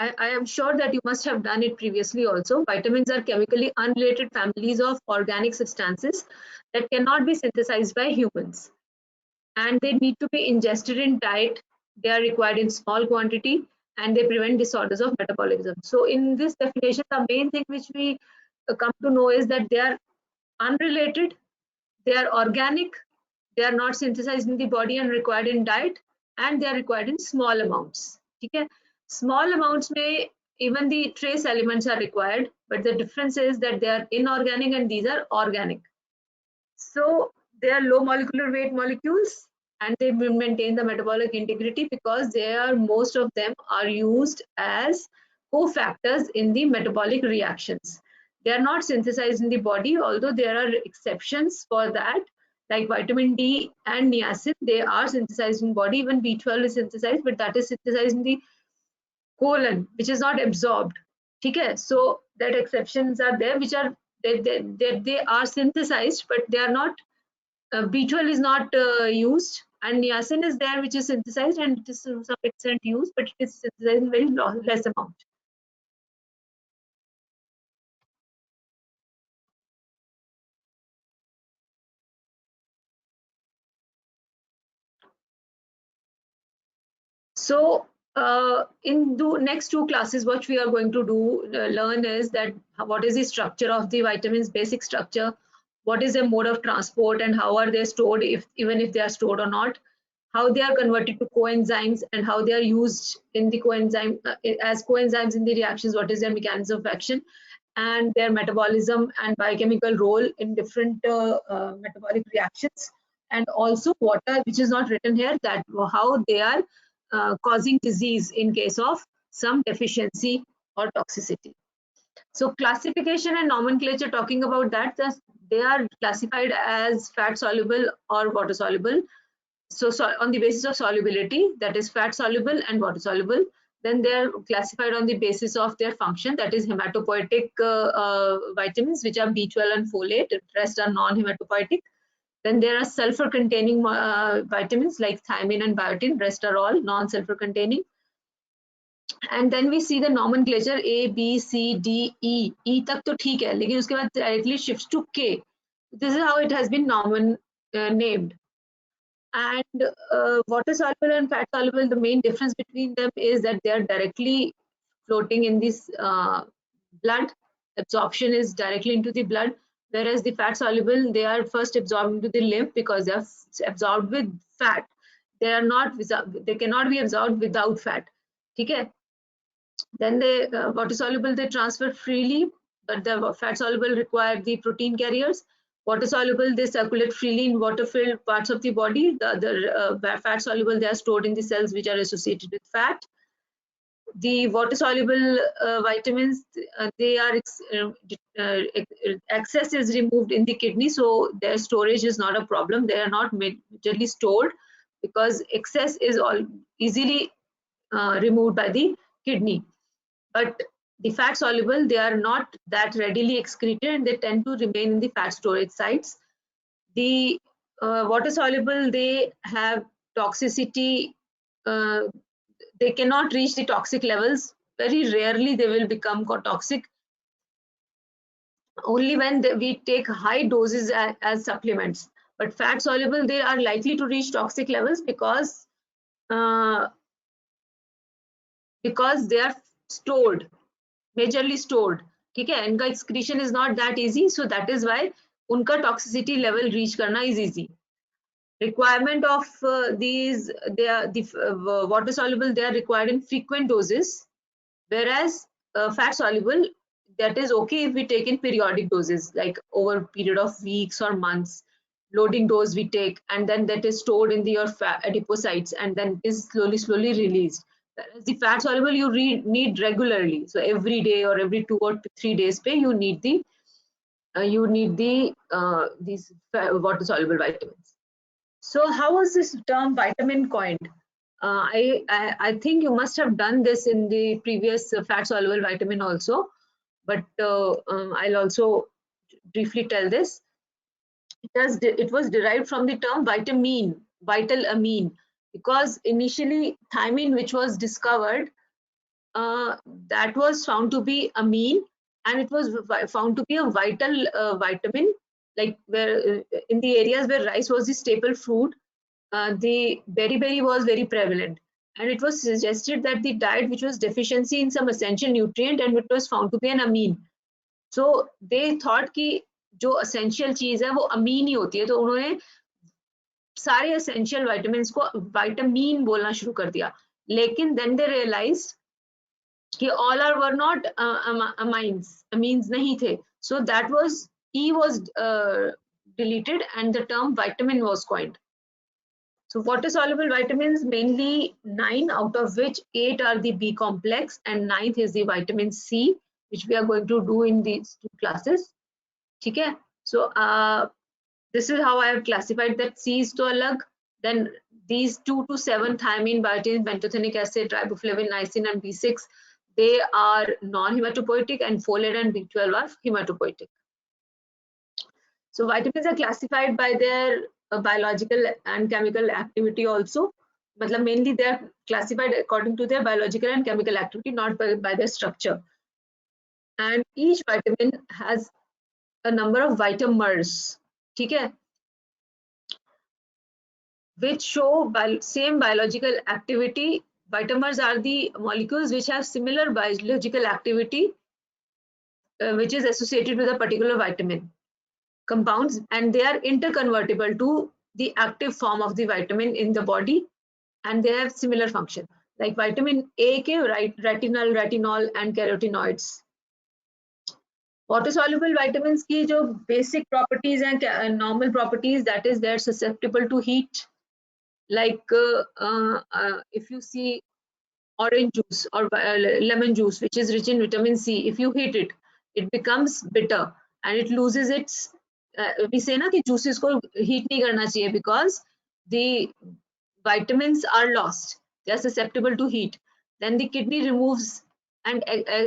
I am sure that you must have done it previously also. Vitamins are chemically unrelated families of organic substances that cannot be synthesized by humans, and they need to be ingested in diet. They are required in small quantity, and they prevent disorders of metabolism. So in this definition, the main thing which we come to know is that they are unrelated, they are organic, they are not synthesized in the body and required in diet, and they are required in small amounts. Okay? Small amounts may, even the trace elements are required, but the difference is that they are inorganic and these are organic. So they are low molecular weight molecules, and they will maintain the metabolic integrity because they are, most of them are used as cofactors in the metabolic reactions. They are not synthesized in the body, although there are exceptions for that, like vitamin D and niacin. They are synthesized in body. Even B12 is synthesized, but that is synthesized in the colon, which is not absorbed. Okay, so that exceptions are there, which are they are synthesized, but they are not. B12 is not used, and niacin is there, which is synthesized, and it is to some extent used, but it is synthesized in very less amount. So in the next two classes, what we are going to do learn is that what is the structure of the vitamins, basic structure, what is their mode of transport, and how are they stored, if even if they are stored or not, how they are converted to coenzymes, and how they are used in the coenzyme as coenzymes in the reactions, what is their mechanism of action, and their metabolism and biochemical role in different metabolic reactions, and also water, which is not written here, that how they are causing disease in case of some deficiency or toxicity. So classification and nomenclature, talking about that, they are classified as fat soluble or water soluble. So on the basis of solubility, that is fat soluble and water soluble. Then they are classified on the basis of their function, that is hematopoietic vitamins, which are B12 and folate. The rest are non-hematopoietic. Then there are sulfur containing vitamins like thiamine and biotin. Rest are all non-sulfur containing. And then we see the nomenclature A, B, C, D, E. E तक तो ठीक है, लेकिन उसके बाद directly shifts to K. This is how it has been named. And water soluble and fat soluble, the main difference between them is that they are directly floating in this blood. Absorption is directly into the blood, whereas the fat soluble, they are first absorbed into the lymph because they are absorbed with fat. They are not, they cannot be absorbed without fat. Okay. Then they water soluble, they transfer freely, but the fat soluble require the protein carriers. Water soluble, they circulate freely in water filled parts of the body. The other fat soluble, they are stored in the cells which are associated with fat. The water soluble vitamins, they are excess is removed in the kidney, so their storage is not a problem. They are not majorly stored because excess is all easily removed by the kidney. But the fat soluble, they are not that readily excreted, and they tend to remain in the fat storage sites. The water soluble, they have toxicity, they cannot reach the toxic levels. Very rarely they will become toxic, only when we take high doses as supplements. But fat soluble, they are likely to reach toxic levels because they are stored, majorly stored. ठीक है, इनका excretion is not that easy, so that is why उनका toxicity level reach करना is easy. Requirement of these, they are the water soluble, they are required in frequent doses, whereas fat soluble, that is okay if we take in periodic doses, like over a period of weeks or months. Loading dose we take, and then that is stored in your adipocytes, and then is slowly released. Whereas the fat soluble, you need regularly, so every day or every 2 or 3 days pay, you need the these water soluble vitamins. So how was this term vitamin coined? I think you must have done this in the previous fat soluble vitamin also, but I'll also briefly tell this. It was derived from the term vitamin, vital amine, because initially thiamine, which was discovered, that was found to be amine, and it was found to be a vital vitamin, like where in the areas where rice was the staple food, the beriberi was very prevalent, and it was suggested that the diet which was deficiency in some essential nutrient and it was found to be an amine. So they thought कि जो essential चीज है वो अमीन ही होती है, तो उन्होंने सारे essential vitamins को vitamin बोलना शुरू कर दिया. लेकिन then they realized कि all are were not amines नहीं थे. So that was E was deleted and the term vitamin was coined. So water soluble vitamins, mainly 9, out of which 8 are the B complex and 9th is the vitamin C, which we are going to do in these 2 classes. Okay, so this is how I have classified that C is to alag, then these 2 to 7 thiamine, biotin, pantothenic acid, riboflavin, niacin and B6, they are non-hematopoietic, and folate and B12 are hematopoietic. So vitamins are classified by their biological and chemical activity also. Matlab mainly they are classified according to their biological and chemical activity, not by their structure. And each vitamin has a number of vitamers, okay, which show same biological activity. Vitamers are the molecules which have similar biological activity, which is associated with a particular vitamin compounds, and they are interconvertible to the active form of the vitamin in the body, and they have similar function, like vitamin A के retinol, retinol and carotenoids. Water soluble vitamins की जो basic properties and normal properties, that is they're susceptible to heat, like if you see orange juice or lemon juice which is rich in vitamin C, if you heat it, it becomes bitter and it loses its we say ना कि juices को heat नहीं करना चाहिए because the vitamins are lost, they are susceptible to heat. Then the kidney removes and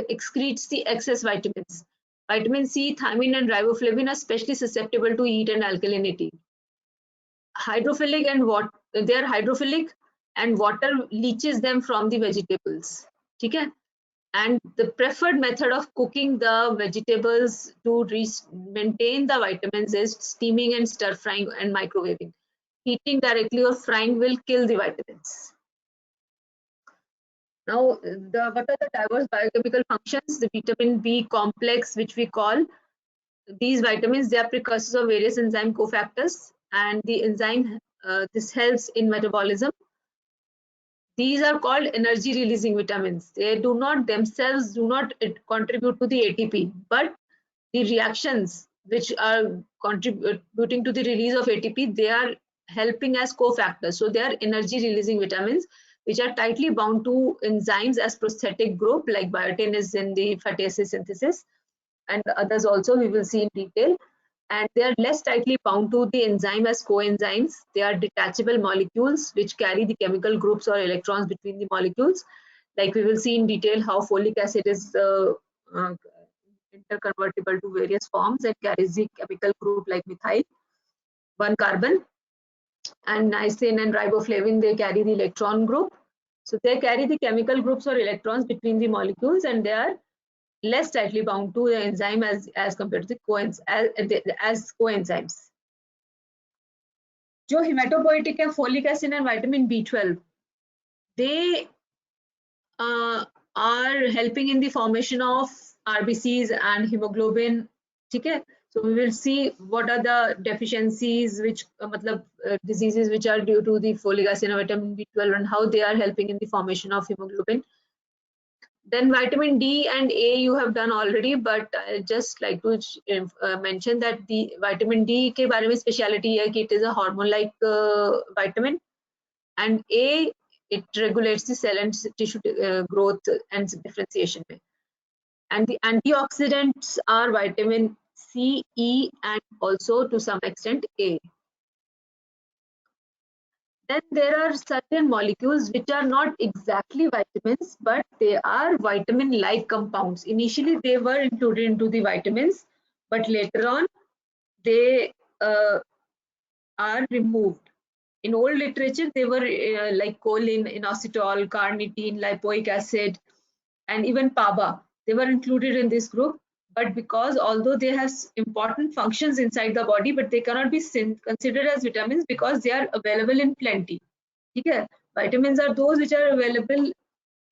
excretes the excess vitamins. Vitamin C, thiamine and riboflavin are especially susceptible to heat and alkalinity. Hydrophilic and they are hydrophilic and water leaches them from the vegetables. Okay? And the preferred method of cooking the vegetables to maintain the vitamins is steaming and stir frying and microwaving. Heating directly or frying will kill the vitamins. Now, what are the diverse biochemical functions? The vitamin B complex, which we call, these vitamins, they are precursors of various enzyme cofactors, and the enzyme, this helps in metabolism. These are called energy releasing vitamins. They do not themselves contribute to the ATP, but the reactions which are contributing to the release of ATP, they are helping as cofactors. So they are energy releasing vitamins which are tightly bound to enzymes as prosthetic group, like biotin is in the fatty acid synthesis, and others also we will see in detail. And they are less tightly bound to the enzyme as coenzymes. They are detachable molecules which carry the chemical groups or electrons between the molecules. Like we will see in detail how folic acid is interconvertible to various forms and carries the chemical group like methyl, 1 carbon, and niacin and riboflavin, they carry the electron group. So they carry the chemical groups or electrons between the molecules, and they are less tightly bound to the enzyme as compared to the as coenzymes. जो hematopoietic है, folic acid and vitamin B12, they are helping in the formation of RBCs and hemoglobin. Okay, so we will see what are the deficiencies, which diseases which are due to the folic acid and vitamin B12 and how they are helping in the formation of hemoglobin. Then vitamin D and A you have done already, but I just like to mention that the vitamin D के बारे में speciality है कि it is a hormone-like vitamin, and A, it regulates the cell and tissue growth and differentiation. And the antioxidants are vitamin C, E, and also to some extent A. Then there are certain molecules which are not exactly vitamins, but they are vitamin-like compounds. Initially, they were included into the vitamins, but later on, they are removed. In old literature, they were like choline, inositol, carnitine, lipoic acid, and even PABA, they were included in this group. But because although they have important functions inside the body, but they cannot be considered as vitamins because they are available in plenty. Okay? Vitamins are those which are available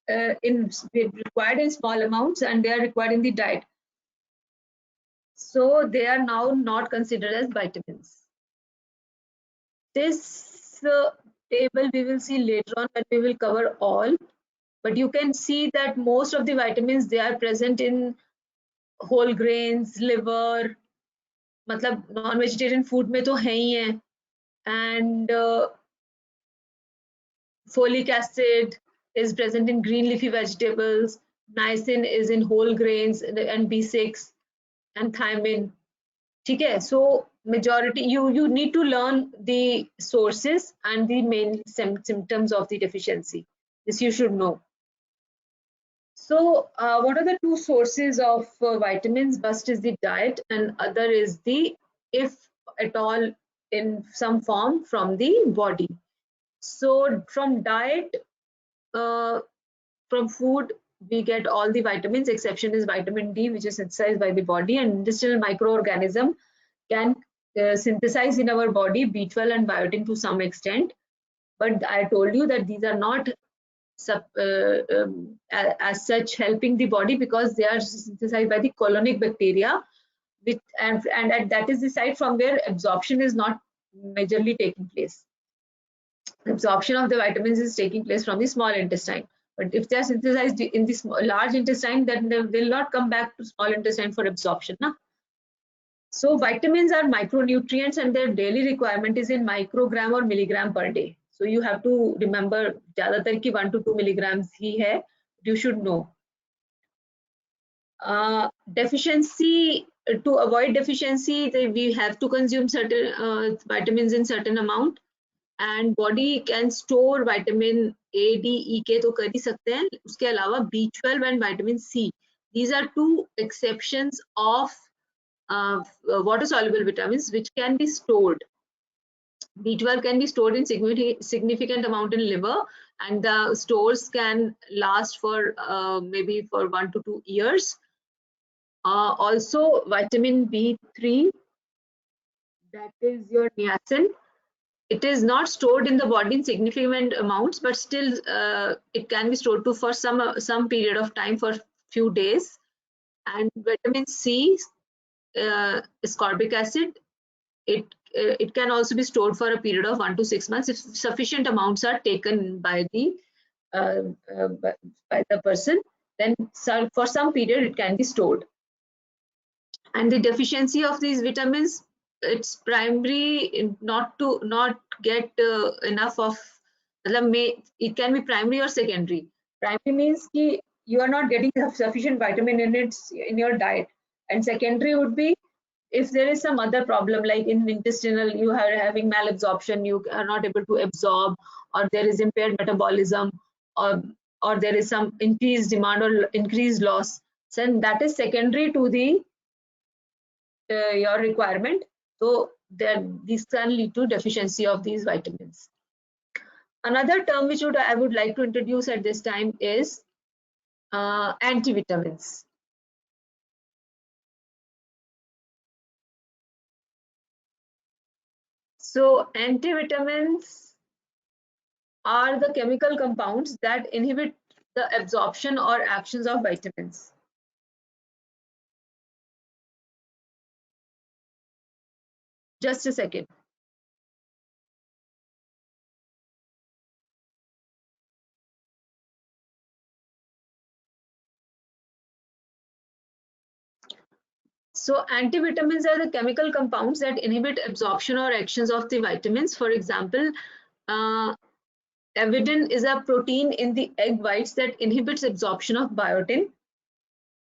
required in small amounts, and they are required in the diet. So they are now not considered as vitamins. This table we will see later on when we will cover all, but you can see that most of the vitamins, they are present in whole grains, liver, मतलब non-vegetarian food में तो है ही है, and folic acid is present in green leafy vegetables, niacin is in whole grains, and B6 and thiamine. Okay, so majority you need to learn the sources and the main symptoms of the deficiency. This you should know. So what are the two sources of vitamins? First is the diet, and other is the, if at all in some form, from the body. So from diet, from food, we get all the vitamins. Exception is vitamin D, which is synthesized by the body, and intestinal microorganism can synthesize in our body B12 and biotin to some extent. But I told you that these are not as such helping the body, because they are synthesized by the colonic bacteria, which, and that is the site from where absorption is not majorly taking place. Absorption of the vitamins is taking place from the small intestine. But if they are synthesized in the large intestine, then they will not come back to small intestine for absorption. Na? So vitamins are micronutrients, and their daily requirement is in microgram or milligram per day. So you have to remember, ज़्यादातर की 1 to 2 milligrams ही है. You should know. Deficiency, to avoid deficiency, we have to consume certain vitamins in certain amount, and body can store vitamin A, D, E, K तो कर ही सकते हैं. उसके अलावा B12 and vitamin C. These are two exceptions of water soluble vitamins which can be stored. B12 can be stored in significant amount in liver, and the stores can last for maybe for 1 to 2 years. Also vitamin B3, that is your niacin. It is not stored in the body in significant amounts, but still it can be stored to for some period of time, for few days. And vitamin C, ascorbic acid, it can also be stored for a period of 1 to 6 months if sufficient amounts are taken by the person. Then for some period it can be stored. And the deficiency of these vitamins, it's primary, not get enough of, it can be primary or secondary. Primary means ki you are not getting sufficient vitamin in your diet, and secondary would be if there is some other problem, like in intestinal, you are having malabsorption, you are not able to absorb, or there is impaired metabolism, or there is some increased demand or increased loss. So that is secondary to the your requirement. So these can lead to deficiency of these vitamins. Another term which I would like to introduce at this time is antivitamins. So antivitamins are the chemical compounds that inhibit the absorption or actions of vitamins. Just a second. So antivitamins are the chemical compounds that inhibit absorption or actions of the vitamins. For example, avidin is a protein in the egg whites that inhibits absorption of biotin.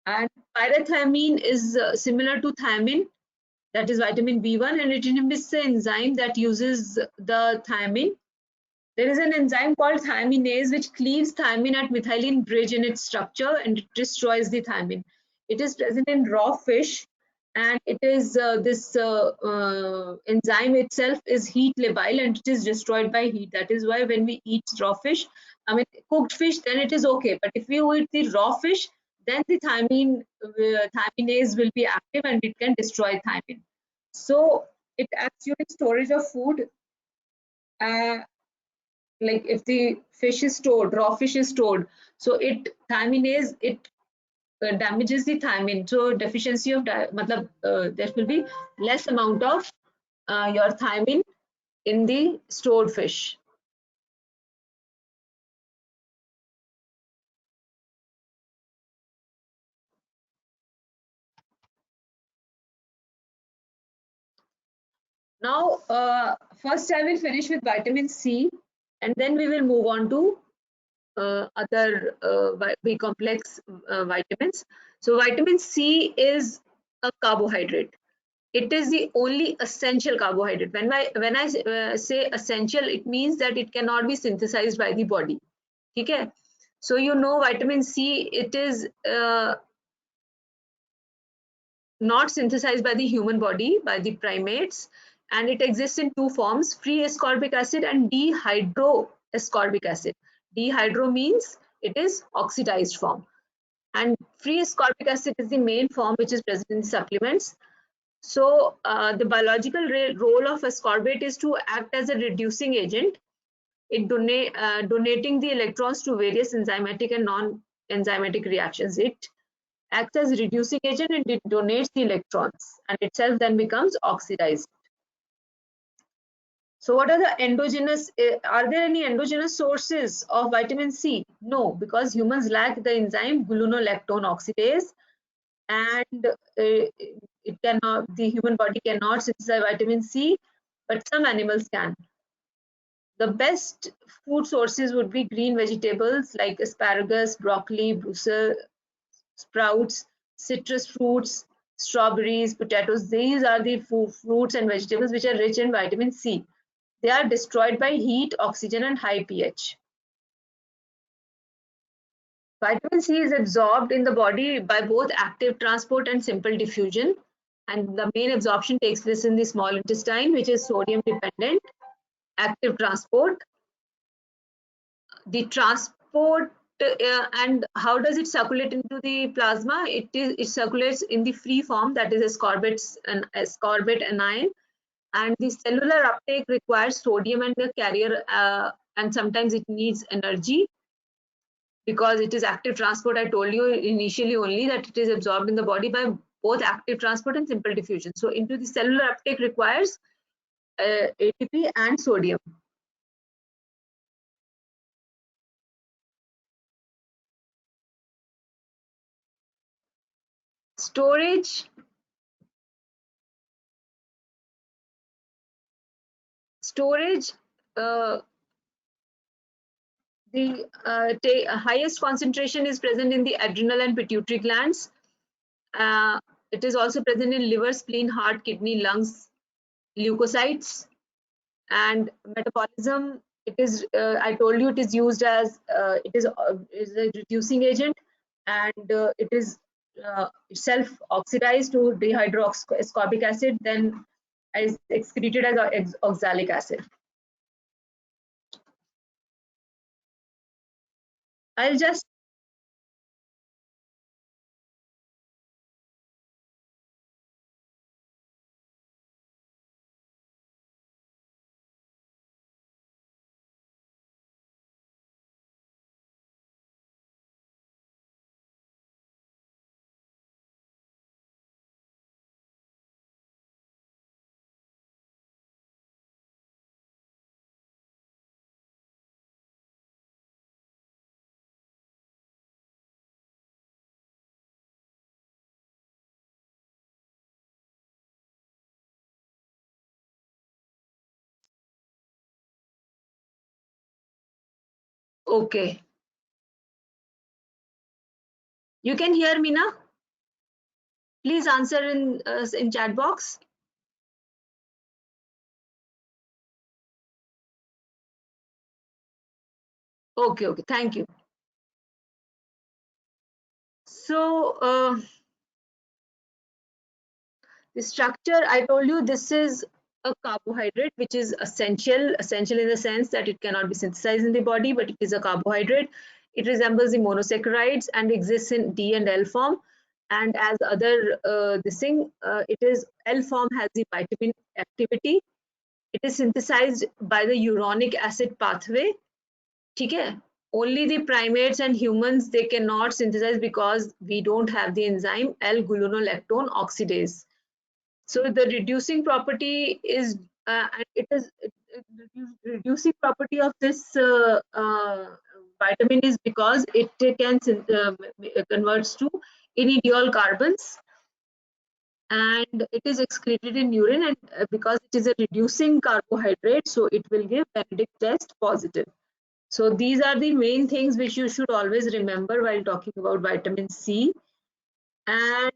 And pyrithamine is similar to thiamine, that is vitamin B1, and it inhibits the enzyme that uses the thiamine. There is an enzyme called thiaminase which cleaves thiamine at methylene bridge in its structure, and it destroys the thiamine. It is present in raw fish, and it is this enzyme itself is heat labile, and it is destroyed by heat. That is why when we eat raw fish, I mean, cooked fish, then it is okay. But if you eat the raw fish, then the thiaminase will be active and it can destroy thiamine. So it acts during storage of food. Uh, like if the fish is stored, raw fish is stored, so it thiaminase it damages the thiamine. So deficiency of matlab, there will be less amount of your thiamine in the stored fish. Now, first I will finish with vitamin C, and then we will move on to other B complex vitamins. So vitamin C is a carbohydrate. It is the only essential carbohydrate. When I say essential, it means that it cannot be synthesized by the body. Okay? So you know vitamin C, it is not synthesized by the human body, by the primates, and it exists in two forms, free ascorbic acid and dehydroascorbic acid. Dehydro means it is oxidized form, and free ascorbic acid is the main form which is present in the supplements. So the biological role of ascorbate is to act as a reducing agent. It donating the electrons to various enzymatic and non-enzymatic reactions. It acts as reducing agent and it donates the electrons and itself then becomes oxidized. So what are the endogenous, are there any endogenous sources of vitamin C? No, because humans lack the enzyme gluconolactone oxidase, and the human body cannot synthesize vitamin C, but some animals can. The best food sources would be green vegetables like asparagus, broccoli, Brussels sprouts, citrus fruits, strawberries, potatoes. These are the fruits and vegetables which are rich in vitamin C. They are destroyed by heat, oxygen, and high pH. Vitamin C is absorbed in the body by both active transport and simple diffusion. And the main absorption takes place in the small intestine, which is sodium dependent. Active transport, the transport, and how does it circulate into the plasma? It circulates in the free form, that is ascorbate anion, and the cellular uptake requires sodium and the carrier, and sometimes it needs energy because it is active transport. I told you initially only that it is absorbed in the body by both active transport and simple diffusion. So into the cellular uptake requires ATP and sodium. Storage, storage, the highest concentration is present in the adrenal and pituitary glands. It is also present in liver, spleen, heart, kidney, lungs, leukocytes, and metabolism. It is, I told you, it is used as is a reducing agent, and it is itself oxidized to dehydroascorbic acid, then is excreted as oxalic acid. I'll just okay. You can hear me now? Please answer in chat box. Okay, okay, thank you. So the structure, I told you, this is a carbohydrate which is essential in the sense that it cannot be synthesized in the body, but it is a carbohydrate. It resembles the monosaccharides and exists in D and L form. And as other this thing, it is L form has the vitamin activity. It is synthesized by the uronic acid pathway. Okay? Only the primates and humans they cannot synthesize because we don't have the enzyme L-gulonolactone oxidase. So the reducing property is, and it is reducing property of this vitamin is because it can converts to enediol carbons, and it is excreted in urine, and because it is a reducing carbohydrate, so it will give Benedict test positive. So these are the main things which you should always remember while talking about vitamin C. And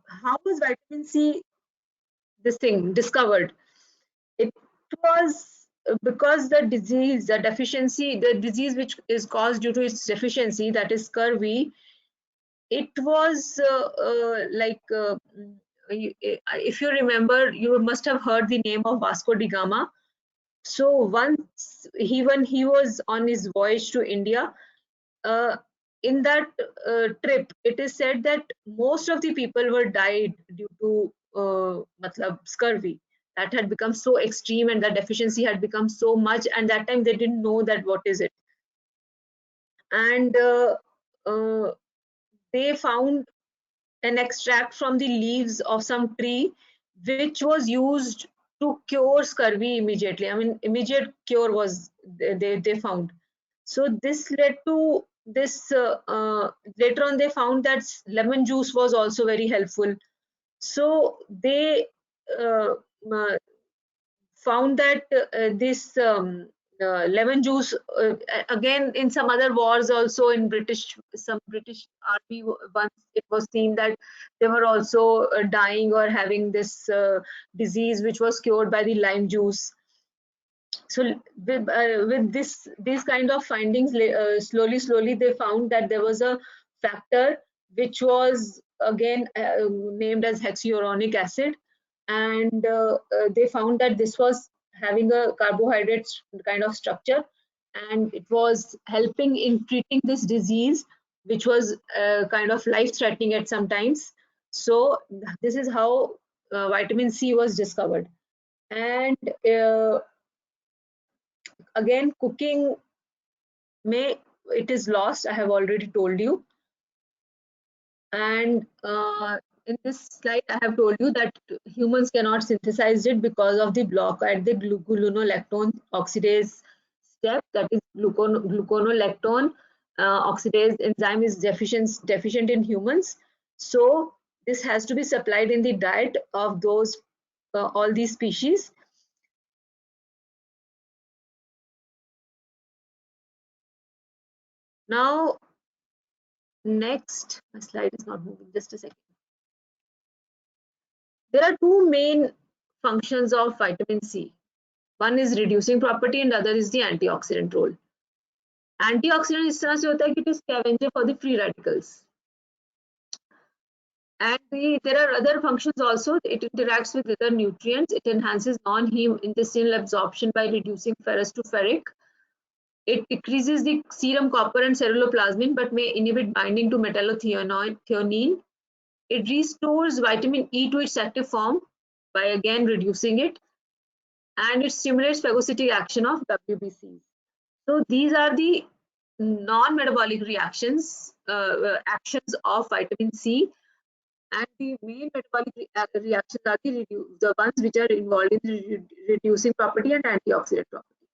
how was vitamin C this thing discovered? It was because the disease which is caused due to its deficiency, that is scurvy, it was if you remember, you must have heard the name of Vasco da Gama. So once when he was on his voyage to India, in that trip, it is said that most of the people were died due to scurvy. That had become so extreme, and the deficiency had become so much, and that time they didn't know that what is it. And uh, they found an extract from the leaves of some tree, which was used to cure scurvy immediately. I mean, immediate cure was they found. So this led to this. Later on, they found that lemon juice was also very helpful. So they uh, uh, found that this lemon juice again in some other wars also in some British army once it was seen that they were also dying or having this disease which was cured by the lime juice. So with these kind of findings, slowly they found that there was a factor which was again named as hexauronic acid, and they found that this was having a carbohydrate kind of structure, and it was helping in treating this disease which was kind of life threatening at some times. So this is how vitamin C was discovered. And again, cooking may it is lost, I have already told you. And in this slide I have told you that humans cannot synthesize it because of the block at the gluconolactone oxidase step, that is gluconolactone oxidase enzyme is deficient in humans. So this has to be supplied in the diet of those all these species. Now next, my slide is not moving, just a second. There are two main functions of vitamin C. One is reducing property and the other is the antioxidant role. Antioxidant is तरह से होता है कि it is scavenger for the free radicals. And there are other functions also. It interacts with other nutrients. It enhances non-heme intestinal absorption by reducing ferrous to ferric. It decreases the serum copper and ceruloplasmin but may inhibit binding to metallothionein. It restores vitamin E to its active form by again reducing it, and it stimulates phagocytic action of WBCs. So these are the non-metabolic actions of vitamin C, and the main metabolic reactions are the ones which are involved in reducing property and antioxidant property.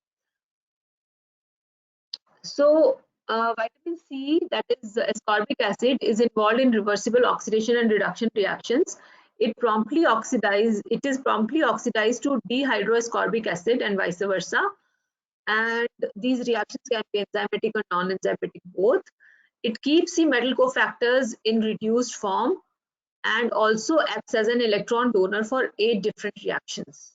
So vitamin C, that is ascorbic acid, is involved in reversible oxidation and reduction reactions. It is promptly oxidized to dehydroascorbic acid and vice versa. And these reactions can be enzymatic or non-enzymatic both. It keeps the metal cofactors in reduced form and also acts as an electron donor for 8 different reactions.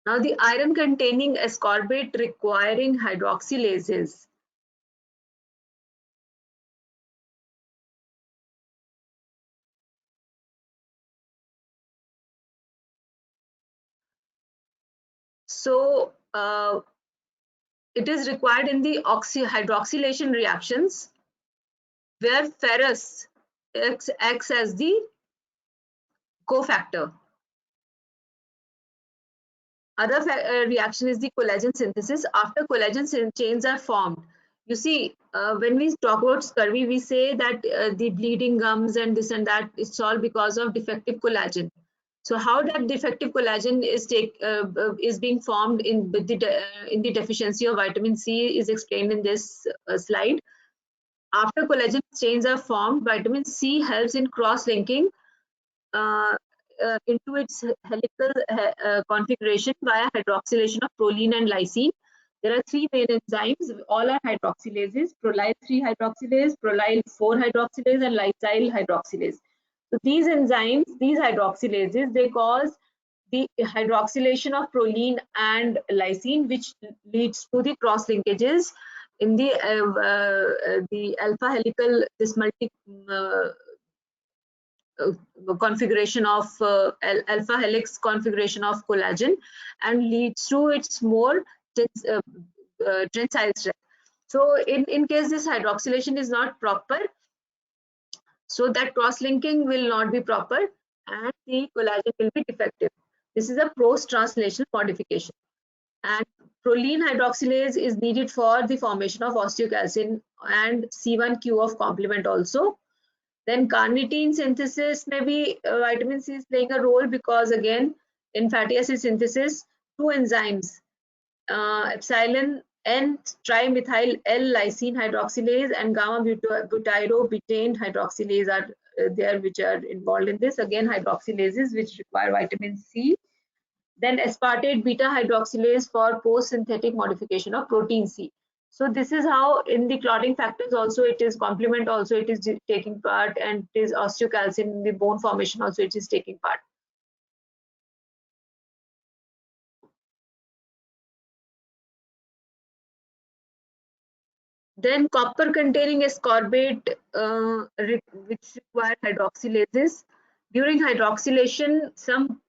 Now the iron containing ascorbate requiring hydroxylases. So it is required in the hydroxylation reactions where ferrous acts as the cofactor. Other reaction is the collagen synthesis. After collagen chains are formed, you see, when we talk about scurvy, we say that the bleeding gums and this and that, it's all because of defective collagen. So how that defective collagen is being formed in the deficiency of vitamin C is explained in this slide. After collagen chains are formed, vitamin C helps in cross-linking uh, into its helical configuration via hydroxylation of proline and lysine. There are three main enzymes, all are hydroxylases: prolyl 3 hydroxylase, prolyl 4 hydroxylase, and lysyl hydroxylase. So these enzymes, these hydroxylases, they cause the hydroxylation of proline and lysine, which leads to the cross linkages in the alpha helical, this configuration of alpha helix configuration of collagen, and leads to its more tensile strength. So in case this hydroxylation is not proper, so that cross linking will not be proper and the collagen will be defective. This is a post translational modification. And proline hydroxylase is needed for the formation of osteocalcin and C1q of complement also. Then carnitine synthesis, maybe vitamin C is playing a role, because again in fatty acid synthesis, two enzymes, epsilon N trimethyl L lysine hydroxylase and gamma butyrobetaine hydroxylase are there, which are involved in this. Again, hydroxylases which require vitamin C. Then aspartate beta hydroxylase for post-synthetic modification of protein C. So this is how in the clotting factors also it is complement, also it is taking part, and it is osteocalcin in the bone formation also it is taking part. Then copper containing ascorbate which require hydroxylases. During hydroxylation, some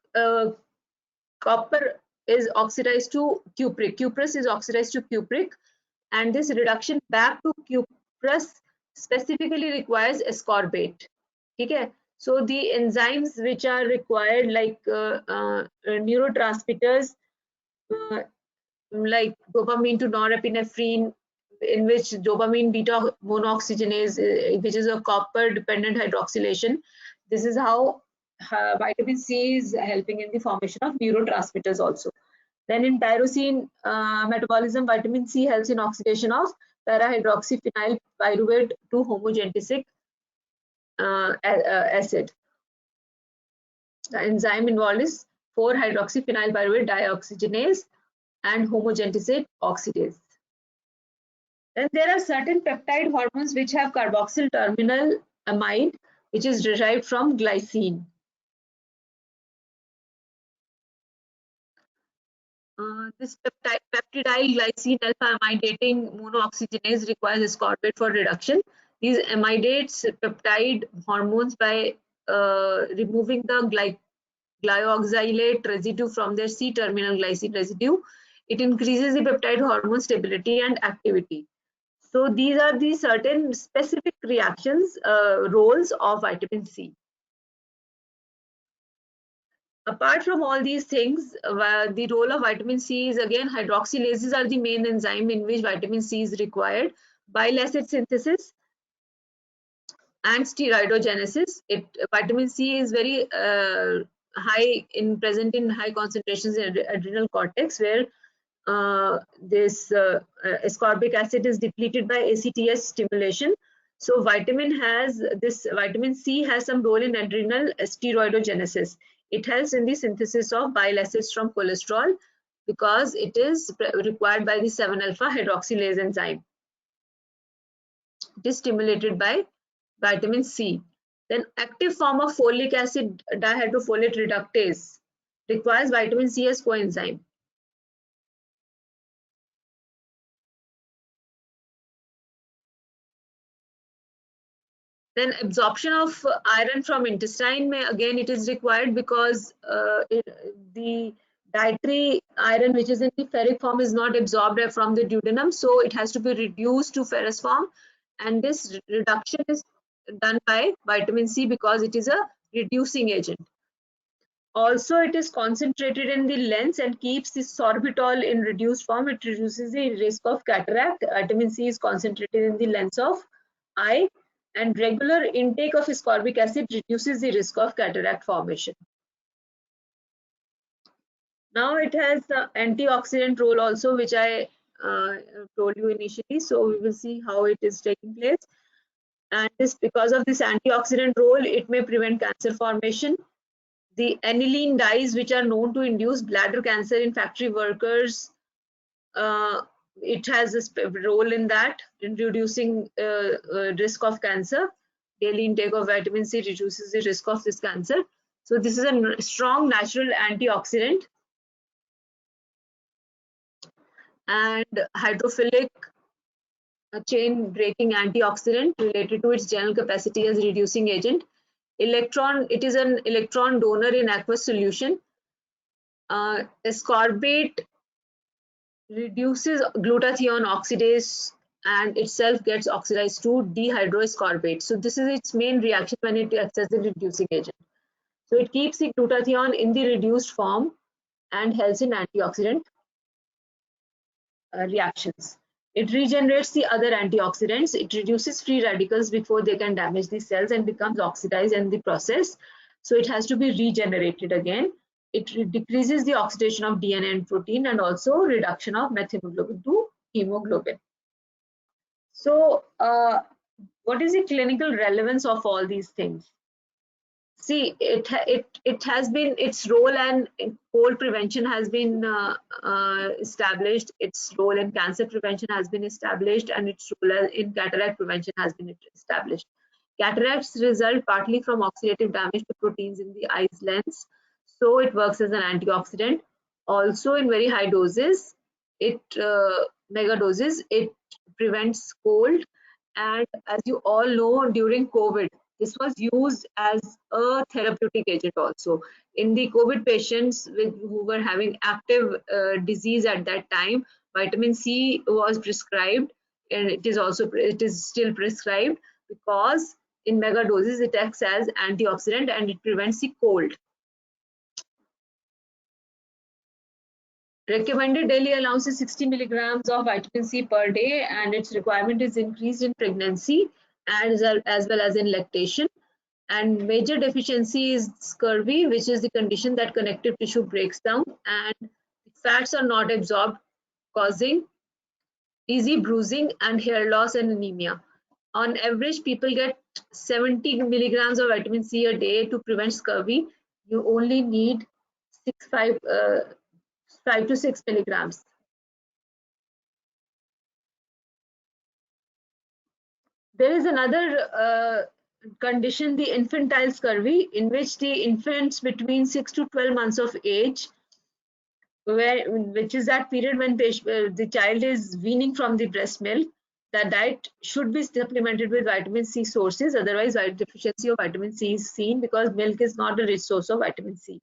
copper is oxidized to cupric. Cuprous is oxidized to cupric, and this reduction back to cuprous specifically requires ascorbate. Okay, so the enzymes which are required, like neurotransmitters, uh, like dopamine to norepinephrine, in which dopamine beta monooxygenase, which is a copper dependent hydroxylation. This is how vitamin C is helping in the formation of neurotransmitters also. Then in tyrosine metabolism, vitamin C helps in oxidation of para-hydroxyphenyl pyruvate to homogentisic acid. The enzyme involved is 4-hydroxyphenyl pyruvate dioxygenase and homogentisate oxidase. Then there are certain peptide hormones which have carboxyl terminal amide, which is derived from glycine. This peptidyl glycine alpha amidating monooxygenase requires ascorbate for reduction. These amidates peptide hormones by removing the glyoxylate residue from their C-terminal glycine residue. It increases the peptide hormone stability and activity. So these are the certain specific reactions, roles of vitamin C. Apart from all these things, the role of vitamin C is, again, hydroxylases are the main enzyme in which vitamin C is required. Bile acid synthesis and steroidogenesis. Vitamin C is very present in high concentrations in adrenal cortex, where this ascorbic acid is depleted by ACTH stimulation. So vitamin C has some role in adrenal steroidogenesis. It helps in the synthesis of bile acids from cholesterol because it is required by the 7-alpha hydroxylase enzyme. It is stimulated by vitamin C. Then active form of folic acid dihydrofolate reductase requires vitamin C as coenzyme. Then absorption of iron from intestine, again it is required because the Dietary iron, which is in the ferric form, is not absorbed from the duodenum, so it has to be reduced to ferrous form, and this reduction is done by vitamin C because it is a reducing agent. Also, it is concentrated in the lens and keeps the sorbitol in reduced form. It reduces the risk of cataract. Vitamin C is concentrated in the lens of eye, and regular intake of ascorbic acid reduces the risk of cataract formation. Now it has the antioxidant role also, which I told you initially. So we will see how it is taking place. And this, because of this antioxidant role, it may prevent cancer formation. The aniline dyes, which are known to induce bladder cancer in factory workers, it has a role in that, in reducing risk of cancer. Daily intake of vitamin C reduces the risk of this cancer. So this is a strong natural antioxidant. And hydrophilic chain breaking antioxidant related to its general capacity as reducing agent. It is an electron donor in aqueous solution. Ascorbate reduces glutathione oxidase and itself gets oxidized to dehydroascorbate. So this is its main reaction when it acts as the reducing agent. So it keeps the glutathione in the reduced form and helps in antioxidant reactions. It regenerates the other antioxidants. It reduces free radicals before they can damage the cells and becomes oxidized in the process. So it has to be regenerated again. It decreases the oxidation of DNA and protein and also reduction of methemoglobin to hemoglobin. So what is the clinical relevance of all these things? See, it has been, its role and cold prevention has been established. Its role in cancer prevention has been established, and its role in cataract prevention has been established. Cataracts result partly from oxidative damage to proteins in the eye's lens, so it works as an antioxidant. Also, in very high doses, it mega doses, it prevents cold. And as you all know, during COVID, this was used as a therapeutic agent also. In the COVID patients who were having active disease at that time, vitamin C was prescribed, and it is still prescribed because in mega doses it acts as antioxidant and it prevents the cold. Recommended daily allowance is 60 milligrams of vitamin C per day, and its requirement is increased in pregnancy as well as in lactation. And major deficiency is scurvy, which is the condition that connective tissue breaks down and fats are not absorbed, causing easy bruising and hair loss and anemia. On average, people get 70 milligrams of vitamin C a day to prevent scurvy. You only need 5 to 6 milligrams. There is another condition, the infantile scurvy, in which the infants between 6 to 12 months of age, which is that period when the child is weaning from the breast milk, the diet should be supplemented with vitamin C sources. Otherwise, deficiency of vitamin C is seen because milk is not a rich source of vitamin C.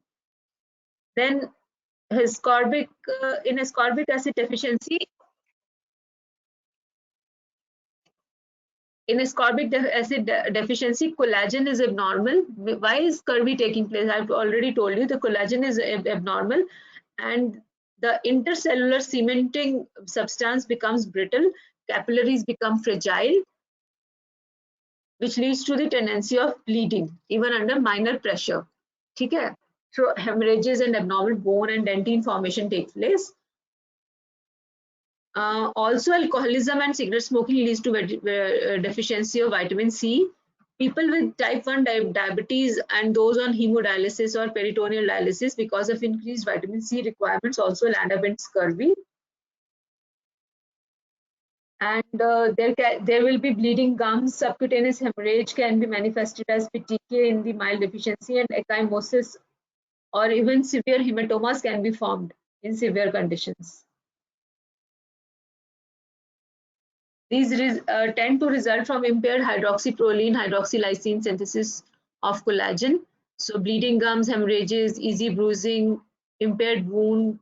Then in ascorbic acid deficiency, in ascorbic acid deficiency, collagen is abnormal. Why is scurvy taking place? I've already told you the collagen is abnormal, and the intercellular cementing substance becomes brittle, capillaries become fragile, which leads to the tendency of bleeding even under minor pressure. Okay? So hemorrhages and abnormal bone and dentine formation take place. Also, alcoholism and cigarette smoking leads to deficiency of vitamin C. People with type 1 diabetes and those on hemodialysis or peritoneal dialysis, because of increased vitamin C requirements, also land up in scurvy. And there will be bleeding gums. Subcutaneous hemorrhage can be manifested as petechiae in the mild deficiency, and ecchymosis or even severe hematomas can be formed in severe conditions. These tend to result from impaired hydroxyproline hydroxylysine synthesis of collagen. So bleeding gums, hemorrhages, easy bruising, impaired wound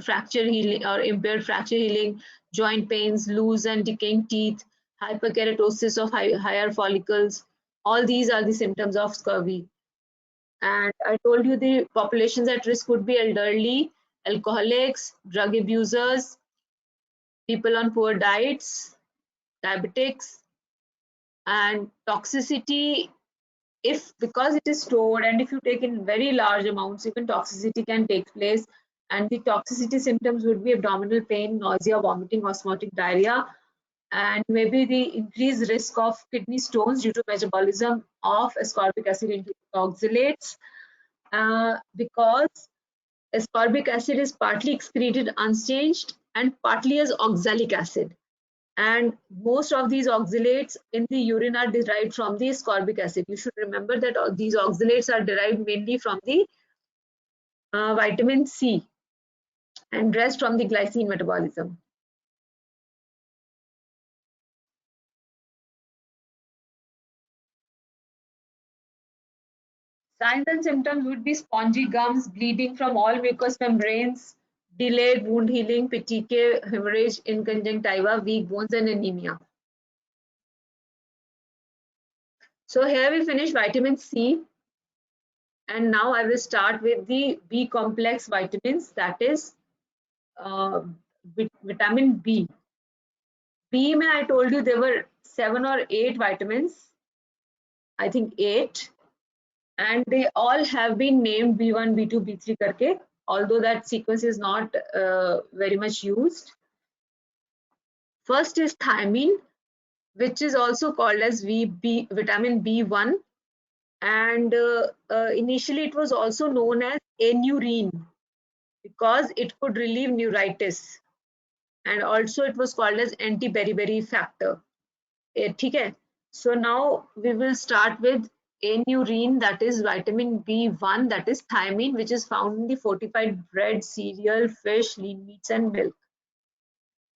fracture healing or impaired fracture healing, joint pains, loose and decaying teeth, hyperkeratosis of higher follicles. All these are the symptoms of scurvy. And I told you the populations at risk would be elderly, alcoholics, drug abusers, people on poor diets, diabetics, and toxicity. If because it is stored and if you take in very large amounts, even toxicity can take place, and the toxicity symptoms would be abdominal pain, nausea, vomiting, osmotic diarrhea, and maybe the increased risk of kidney stones due to metabolism of ascorbic acid into oxalates, because ascorbic acid is partly excreted unchanged and partly as oxalic acid. And most of these oxalates in the urine are derived from the ascorbic acid. You should remember that these oxalates are derived mainly from the vitamin C and rest from the glycine metabolism. Signs and symptoms would be spongy gums, bleeding from all mucous membranes, delayed wound healing, petechiae, hemorrhage in conjunctiva, weak bones, and anemia. So here we finish vitamin C, and now I will start with the B complex vitamins, that is vitamin B. B, I told you there were 7 or 8 vitamins, I think 8, and they all have been named B1, B2, B3 karke, although that sequence is not very much used. First is thiamine, which is also called as vitamin B1, and initially it was also known as anurine because it could relieve neuritis, and also it was called as anti-beriberi factor. Okay. So now we will start with anurine, that is vitamin B1, that is thiamine, which is found in the fortified bread, cereal, fish, lean meats, and milk.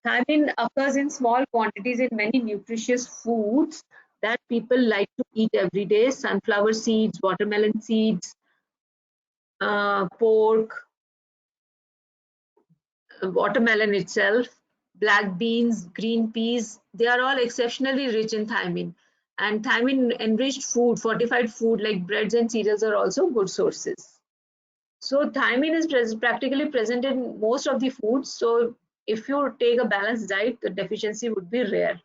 Thiamine occurs in small quantities in many nutritious foods that people like to eat every day: sunflower seeds, watermelon seeds, pork, watermelon itself, black beans, green peas. They are all exceptionally rich in thiamine. And thiamine enriched food, fortified food like breads and cereals are also good sources. So thiamine is practically present in most of the foods. So if you take a balanced diet, the deficiency would be rare.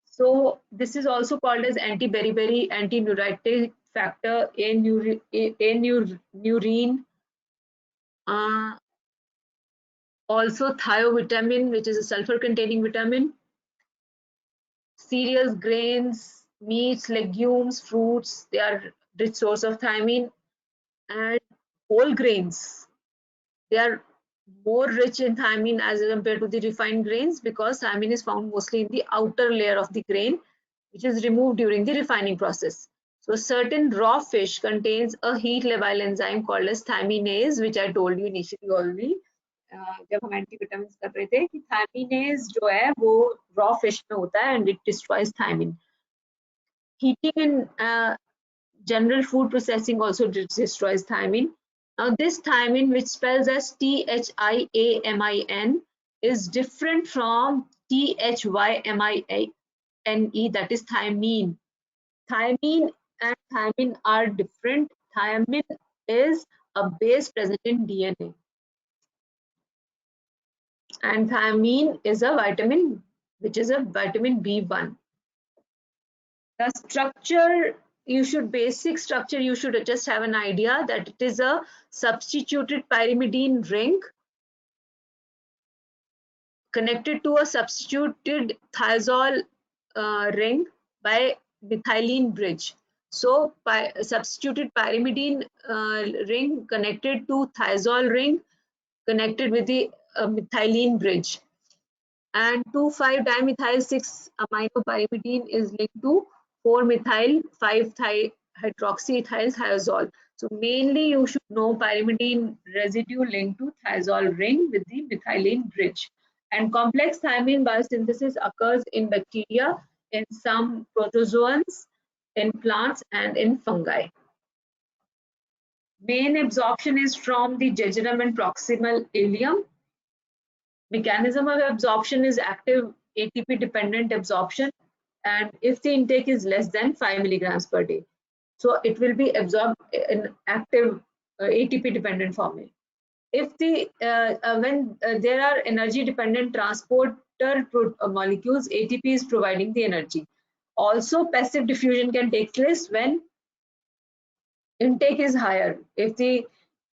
So this is also called as anti-beriberi, anti-neuritic factor, anurine, also thiovitamin, which is a sulfur-containing vitamin. Cereals, grains, meats, legumes, fruits, they are rich source of thiamine. And whole grains, they are more rich in thiamine as compared to the refined grains because thiamine is found mostly in the outer layer of the grain, which is removed during the refining process. So certain raw fish contains a heat labile enzyme called as thiaminase, which I told you initially already जब हम anti vitamin कर रहे थे कि थायमिनेज जो है वो raw fish में होता है and it destroys thiamine. Heating in general food processing also destroys thiamine. Now this thiamine, which spells as thiamin, is different from thymine, that is thiamine. Thiamine and thiamine are different. Thiamine is a base present in DNA, and thiamine is a vitamin, which is a vitamin B1. The structure, basic structure, you should just have an idea that it is a substituted pyrimidine ring connected to a substituted thiazole ring by methylene bridge. So substituted pyrimidine ring connected to thiazole ring connected with the methylene bridge, and 2,5-dimethyl 6-aminopyrimidine is linked to 4-methyl 5-hydroxyethyl thiazole. So mainly you should know pyrimidine residue linked to thiazole ring with the methylene bridge. And complex thiamine biosynthesis occurs in bacteria, in some protozoans, in plants, and in fungi. Main absorption is from the jejunum and proximal ileum. Mechanism of absorption is active ATP dependent absorption, and if the intake is less than 5 milligrams per day, so it will be absorbed in active ATP dependent form. If the when there are energy dependent transporter molecules, ATP is providing the energy. Also, passive diffusion can take place when intake is higher. If the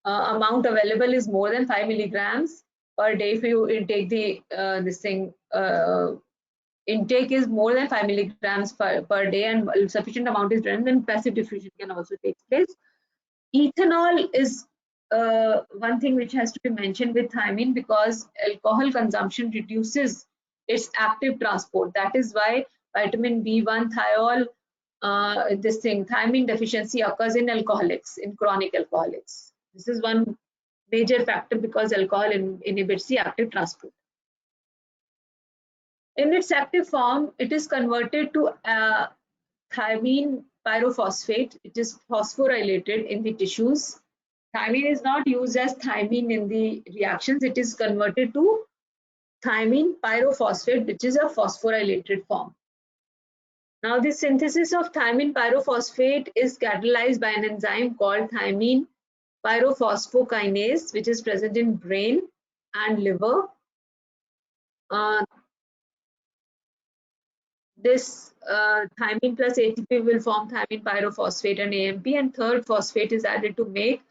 amount available is more than 5 milligrams per day, if you intake the intake is more than 5 milligrams per day and sufficient amount is present, then passive diffusion can also take place. Ethanol is one thing which has to be mentioned with thiamine, because alcohol consumption reduces its active transport. That is why vitamin B1 thiol, thiamine deficiency occurs in alcoholics, in chronic alcoholics. This is one major factor, because alcohol inhibits the active transport. In its active form, it is converted to thiamine pyrophosphate. It is phosphorylated in the tissues. Thiamine is not used as thiamine in the reactions. It is converted to thiamine pyrophosphate, which is a phosphorylated form. Now, the synthesis of thiamine pyrophosphate is catalyzed by an enzyme called thiamine pyrophosphokinase, which is present in brain and liver. This thiamine plus ATP will form thiamine pyrophosphate and AMP, and third phosphate is added to make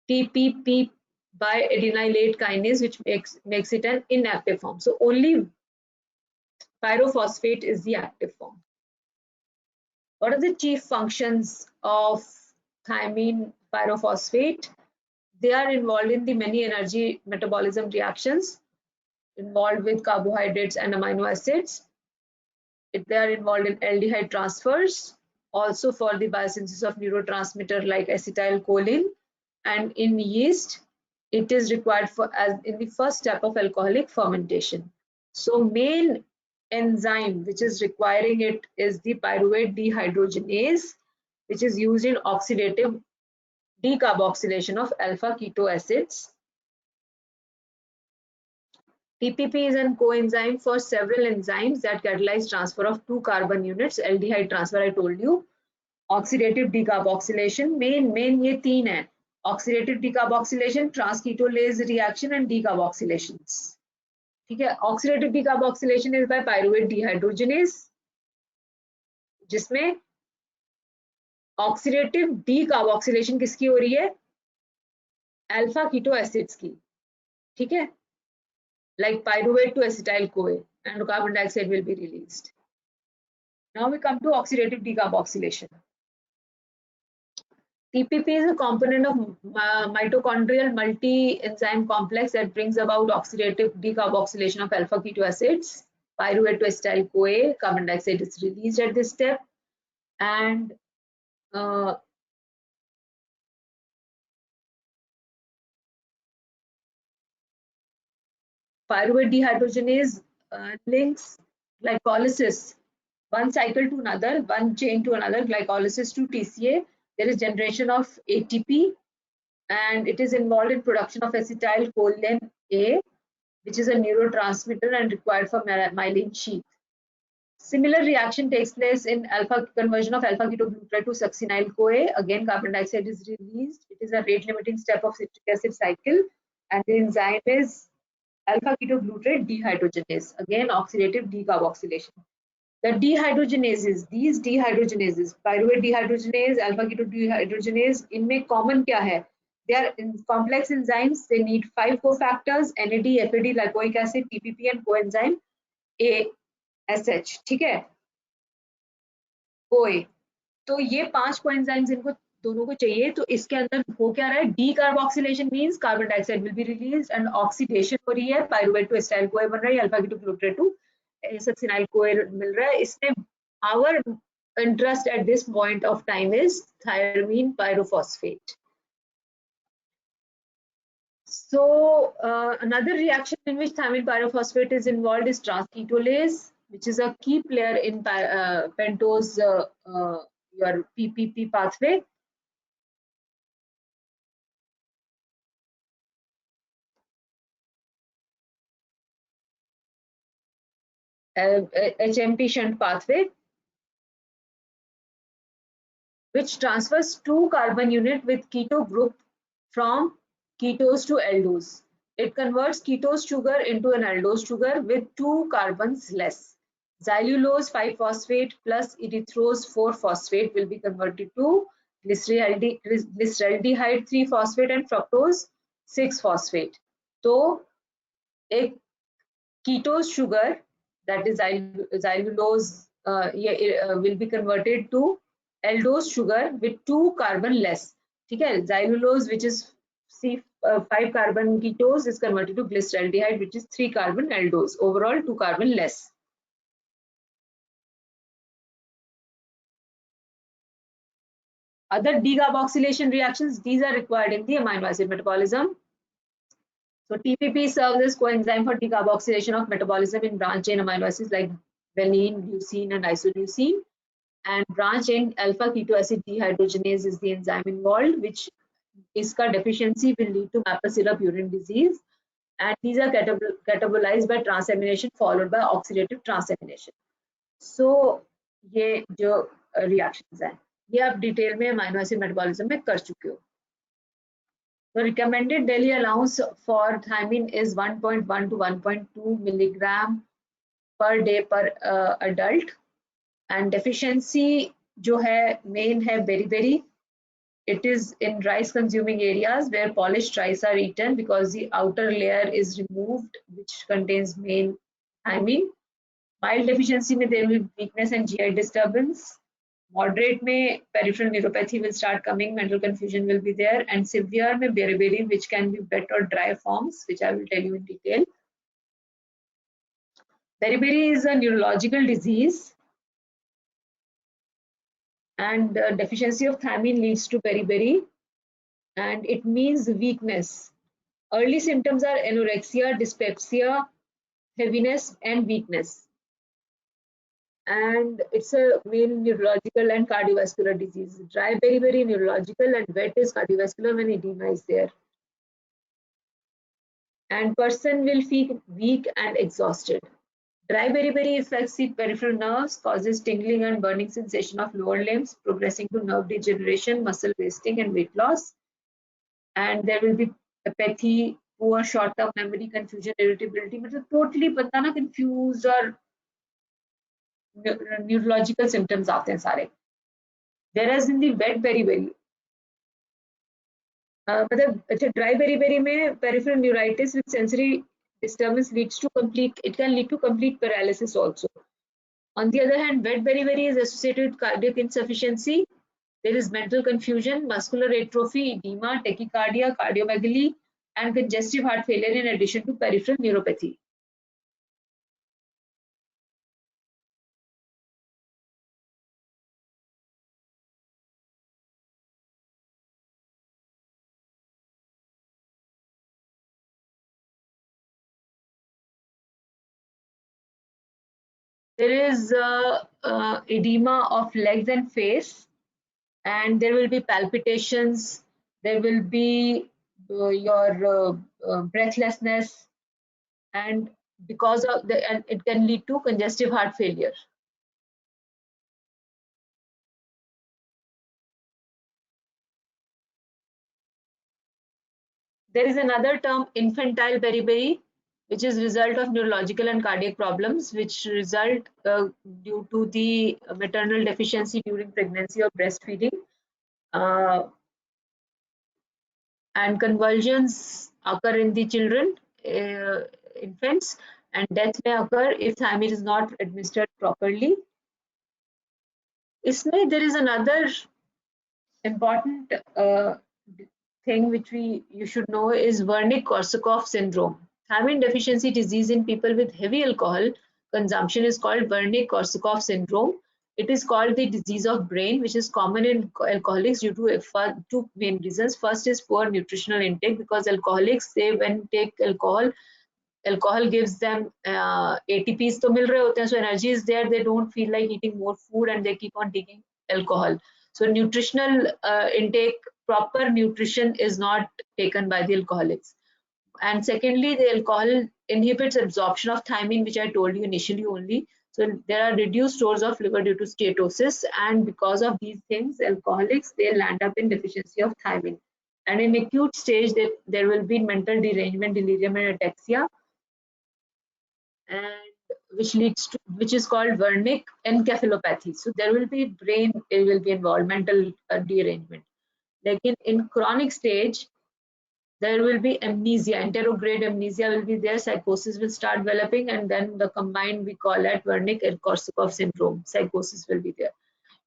TPP by adenylate kinase, which makes it an inactive form. So only pyrophosphate is the active form. What are the chief functions of thiamine pyrophosphate? They are involved in the many energy metabolism reactions involved with carbohydrates and amino acids. They are involved in aldehyde transfers, also for the biosynthesis of neurotransmitter like acetylcholine, and in yeast it is required for as in the first step of alcoholic fermentation. So main enzyme which is requiring it is the pyruvate dehydrogenase, which is used in oxidative decarboxylation of alpha keto acids. TPP is a coenzyme for several enzymes that catalyze transfer of 2 carbon units. Aldehyde transfer I told you. Oxidative decarboxylation, main ये तीन है. Oxidative decarboxylation, transketolase reaction and decarboxylations. ठीक है. Oxidative decarboxylation is by pyruvate dehydrogenase, जिसमें oxidative decarboxylation किसकी हो रही है? Alpha keto acids की. ठीक है. Like pyruvate to acetyl-CoA, and carbon dioxide will be released. Now we come to oxidative decarboxylation. TPP is a component of mitochondrial multi-enzyme complex that brings about oxidative decarboxylation of alpha keto acids. Pyruvate to acetyl-CoA, carbon dioxide is released at this step, and pyruvate dehydrogenase links glycolysis, one cycle to another, one chain to another, glycolysis to TCA. There is generation of ATP, and it is involved in production of acetylcholine A, which is a neurotransmitter and required for myelin sheath. Similar reaction takes place in conversion of alpha ketoglutarate to succinyl-CoA. Again, carbon dioxide is released. It is a rate-limiting step of citric acid cycle, and the enzyme is alpha ketoglutarate dehydrogenase. Again, oxidative decarboxylation. The dehydrogenases, these dehydrogenases, pyruvate dehydrogenase, alpha keto dehydrogenase, इनमें common क्या है? They are complex enzymes. They need 5 cofactors: NAD, FAD, lipoic acid, TPP, and coenzyme ASH. ठीक है? CoA. तो ये 5 coenzymes इनको दोनों को चाहिए. तो इसके अंदर हो क्या रहा है? Decarboxylation means carbon dioxide will be released and oxidation हो रही है. Pyruvate to acetyl-CoA बन रहा है, alpha ketoglutarate to succinyl-CoA मिल रहा है. इसमें our interest at this point of time is thiamine pyrophosphate. So another reaction in which thiamine pyrophosphate is involved is transketolase, which is a key player in pentose your PPP pathway. HMP shunt pathway, which transfers 2 carbon unit with keto group from ketose to aldose. It converts ketose sugar into an aldose sugar with 2 carbons less. Xylulose 5-phosphate plus erythrose 4-phosphate will be converted to glyceraldehyde 3-phosphate and fructose 6-phosphate. So, a ketose sugar, that is xylulose, will be converted to aldose sugar with 2 carbon less. Okay, xylulose, which is 5 carbon ketose, is converted to glyceraldehyde, which is 3 carbon aldose. Overall, 2 carbon less. Other decarboxylation reactions, these are required in the amino acid metabolism. So TPP serves as coenzyme for decarboxylation of metabolism in branch chain amino acids like valine, leucine, and isoleucine. And branch chain alpha keto acid dehydrogenase is the enzyme involved, which इसका deficiency will lead to maple syrup urine disease. And these are catabolized by transamination followed by oxidative transamination. So ये जो reactions हैं, ये आप detail में amino acid metabolism में कर चुके हो. The recommended daily allowance for thiamine is 1.1 to 1.2 milligram per day per adult. And deficiency जो है main है beriberi. It is in rice consuming areas where polished rice are eaten because the outer layer is removed, which contains main thiamine. Mild deficiency में there will be weakness and GI disturbance. Moderate में peripheral neuropathy will start coming, mental confusion will be there, and severe में beriberi, which can be wet or dry forms, which I will tell you in detail. Beriberi is a neurological disease, and deficiency of thiamine leads to beriberi, and it means weakness. Early symptoms are anorexia, dyspepsia, heaviness, and weakness. And it's a main neurological and cardiovascular disease. Dry beriberi neurological and wet is cardiovascular when edema is there. And person will feel weak and exhausted. Dry beriberi affects the peripheral nerves, causes tingling and burning sensation of lower limbs, progressing to nerve degeneration, muscle wasting, and weight loss. And there will be apathy, poor short-term memory, confusion, irritability. मतलब totally बंदा ना confused और neurological symptoms आते हैं सारे. Whereas in the wet beriberi, मतलब dry beriberi में peripheral neuritis with sensory disturbance leads to it can lead to complete paralysis also. On the other hand, wet beriberi is associated with cardiac insufficiency. There is mental confusion, muscular atrophy, edema, tachycardia, cardiomegaly, and congestive heart failure in addition to peripheral neuropathy. There is edema of legs and face, and there will be palpitations, there will be your breathlessness, and because of and it can lead to congestive heart failure. There is another term, infantile beriberi, which is result of neurological and cardiac problems, which result due to the maternal deficiency during pregnancy or breastfeeding. And convulsions occur in the children, infants, and death may occur if thiamine is not administered properly. There is another important thing which you should know is Wernicke-Korsakoff syndrome. Thiamine deficiency disease in people with heavy alcohol consumption is called Wernicke-Korsakoff syndrome. It is called the disease of brain, which is common in alcoholics due to two main reasons. First is poor nutritional intake, because alcoholics, they when take alcohol gives them ATPs to mil rahe hote hain, so energy is there, they don't feel like eating more food and they keep on taking alcohol. So nutritional intake, proper nutrition is not taken by the alcoholics. and secondly, the alcohol inhibits absorption of thymine, which I told you initially only. So there are reduced stores of liver due to steatosis, and because of these things, alcoholics, they land up in deficiency of thymine. And in acute stage, there will be mental derangement, delirium, and ataxia, and which is called Wernicke encephalopathy. So there will be brain, it will be involved, mental derangement. Like in chronic stage, there will be amnesia, enterograde amnesia will be there, psychosis will start developing, and then the combined we call it Wernicke and Korsakoff syndrome, psychosis will be there.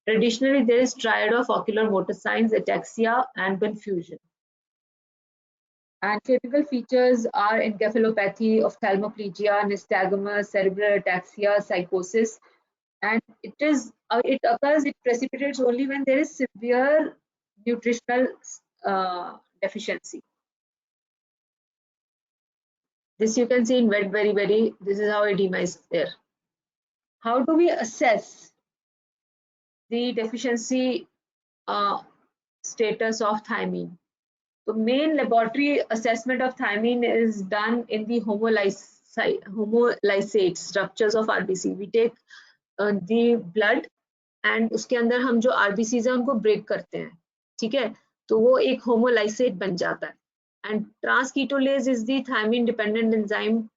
Traditionally, there is triad of ocular motor signs, ataxia, and confusion. And typical features are encephalopathy, ophthalmoplegia, nystagmus, cerebral ataxia, psychosis, and it occurs, it precipitates only when there is severe nutritional deficiency. This you can see in wet beriberi. This is how edema is there. How do we assess the deficiency status of thymine? The main laboratory assessment of thymine is done in the homolysate structures of RBC. We take the blood and उसके अंदर हम जो RBCs हैं उनको break करते हैं, ठीक है? तो वो एक homolysate बन जाता है. And transketolase is the thymine dependent enzyme.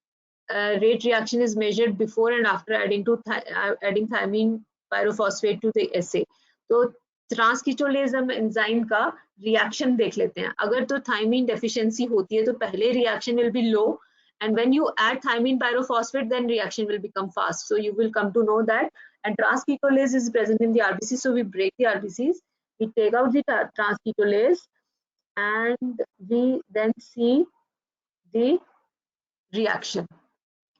Rate reaction is measured before and after adding thymine pyrophosphate to the assay. तो ट्रांसकीटोलेज हम एंजाइम का रिएक्शन देख लेते हैं. अगर तो थायमीन डेफिशिएंसी होती है तो पहले reaction will be low, and when you add thymine pyrophosphate, then reaction will become fast. So you will come to know that. And transketolase is present in the RBC, so we break the RBCs, we take out the transketolase, and we then see the reaction.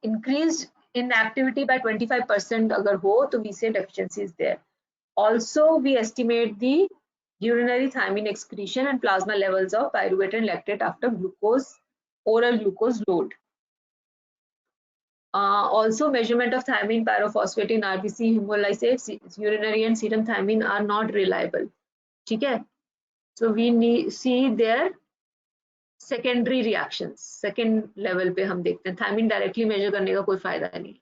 Increased in activity by 25% agar ho, to we say deficiency is there. Also, we estimate the urinary thymine excretion and plasma levels of pyruvate and lactate after oral glucose load. Also, measurement of thymine pyrophosphate in RBC, hemolysates, urinary and serum thymine are not reliable. Okay? So we see their secondary reactions. Second level पे हम देखते हैं. Thymine directly measure करने का कोई फायदा नहीं.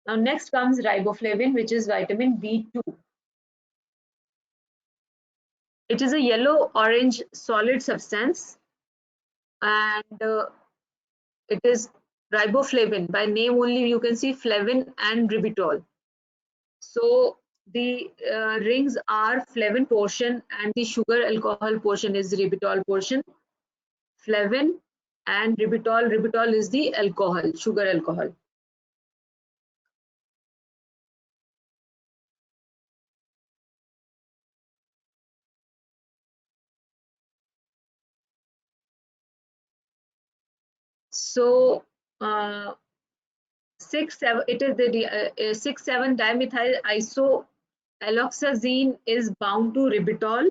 Now next comes riboflavin, which is vitamin B2. It is a yellow-orange solid substance, and it is riboflavin. By name only you can see flavin and ribitol. So the rings are flavin portion and the sugar alcohol portion is ribitol portion. Flavin and ribitol. Ribitol is the alcohol, sugar alcohol. So 6,7 it is the 6,7 dimethyl isoalloxazine is bound to ribitol.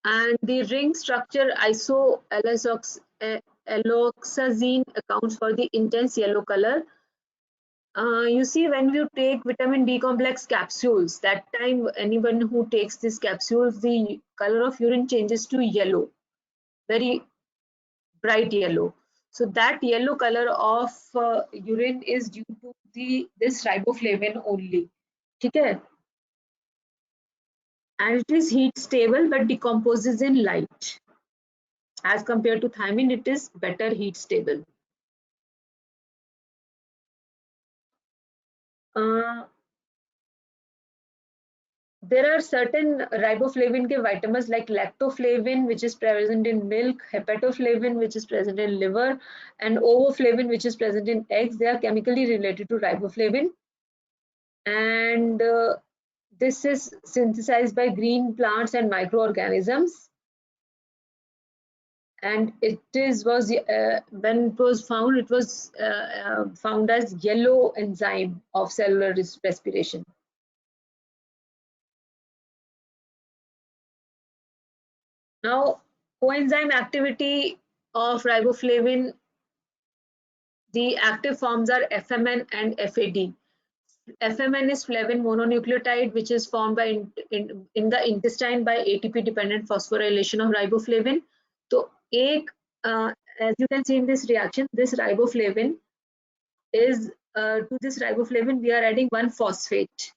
And the ring structure isoalloxazine accounts for the intense yellow color. You see, when you take vitamin B complex capsules, that time anyone who takes these capsules, the color of urine changes to yellow, very bright yellow. So that yellow color of urine is due to this riboflavin only. Okay? And it is heat stable but decomposes in light. As compared to thymine, it is better heat stable. There are certain riboflavin ke vitamins like lactoflavin, which is present in milk, hepatoflavin, which is present in liver, and ovoflavin, which is present in eggs. They are chemically related to riboflavin. And this is synthesized by green plants and microorganisms. And it was when it was found, it was found as yellow enzyme of cellular respiration. Now, coenzyme activity of riboflavin, the active forms are FMN and FAD. FMN is flavin mononucleotide, which is formed by in the intestine by ATP dependent phosphorylation of riboflavin. So as you can see in this reaction, this riboflavin is to this riboflavin we are adding one phosphate,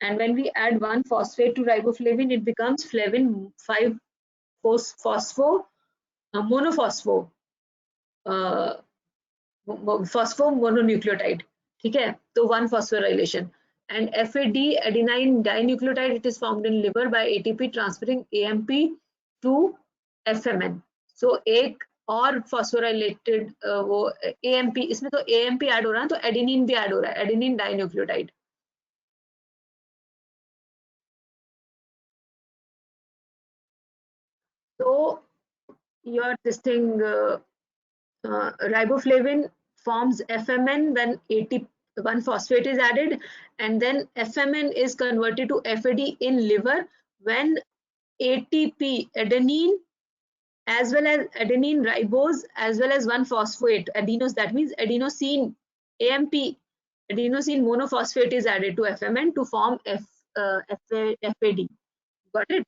and when we add one phosphate to riboflavin, it becomes flavin 5 phospho monophospho phospho mononucleotide. ठीक है, तो one phosphorylation. And FAD, adenine dinucleotide, it is formed in liver by ATP transferring AMP to FMN. So एक और phosphorylated वो AMP, इसमें तो AMP add हो रहा है, तो एडेनिन भी ऐड हो रहा है, adenine dinucleotide. So your this thing riboflavin forms FMN when ATP one phosphate is added, and then FMN is converted to FAD in liver when ATP adenine as well as adenine ribose as well as one phosphate adenos, that means adenosine AMP adenosine monophosphate is added to FMN to form FAD. Got it?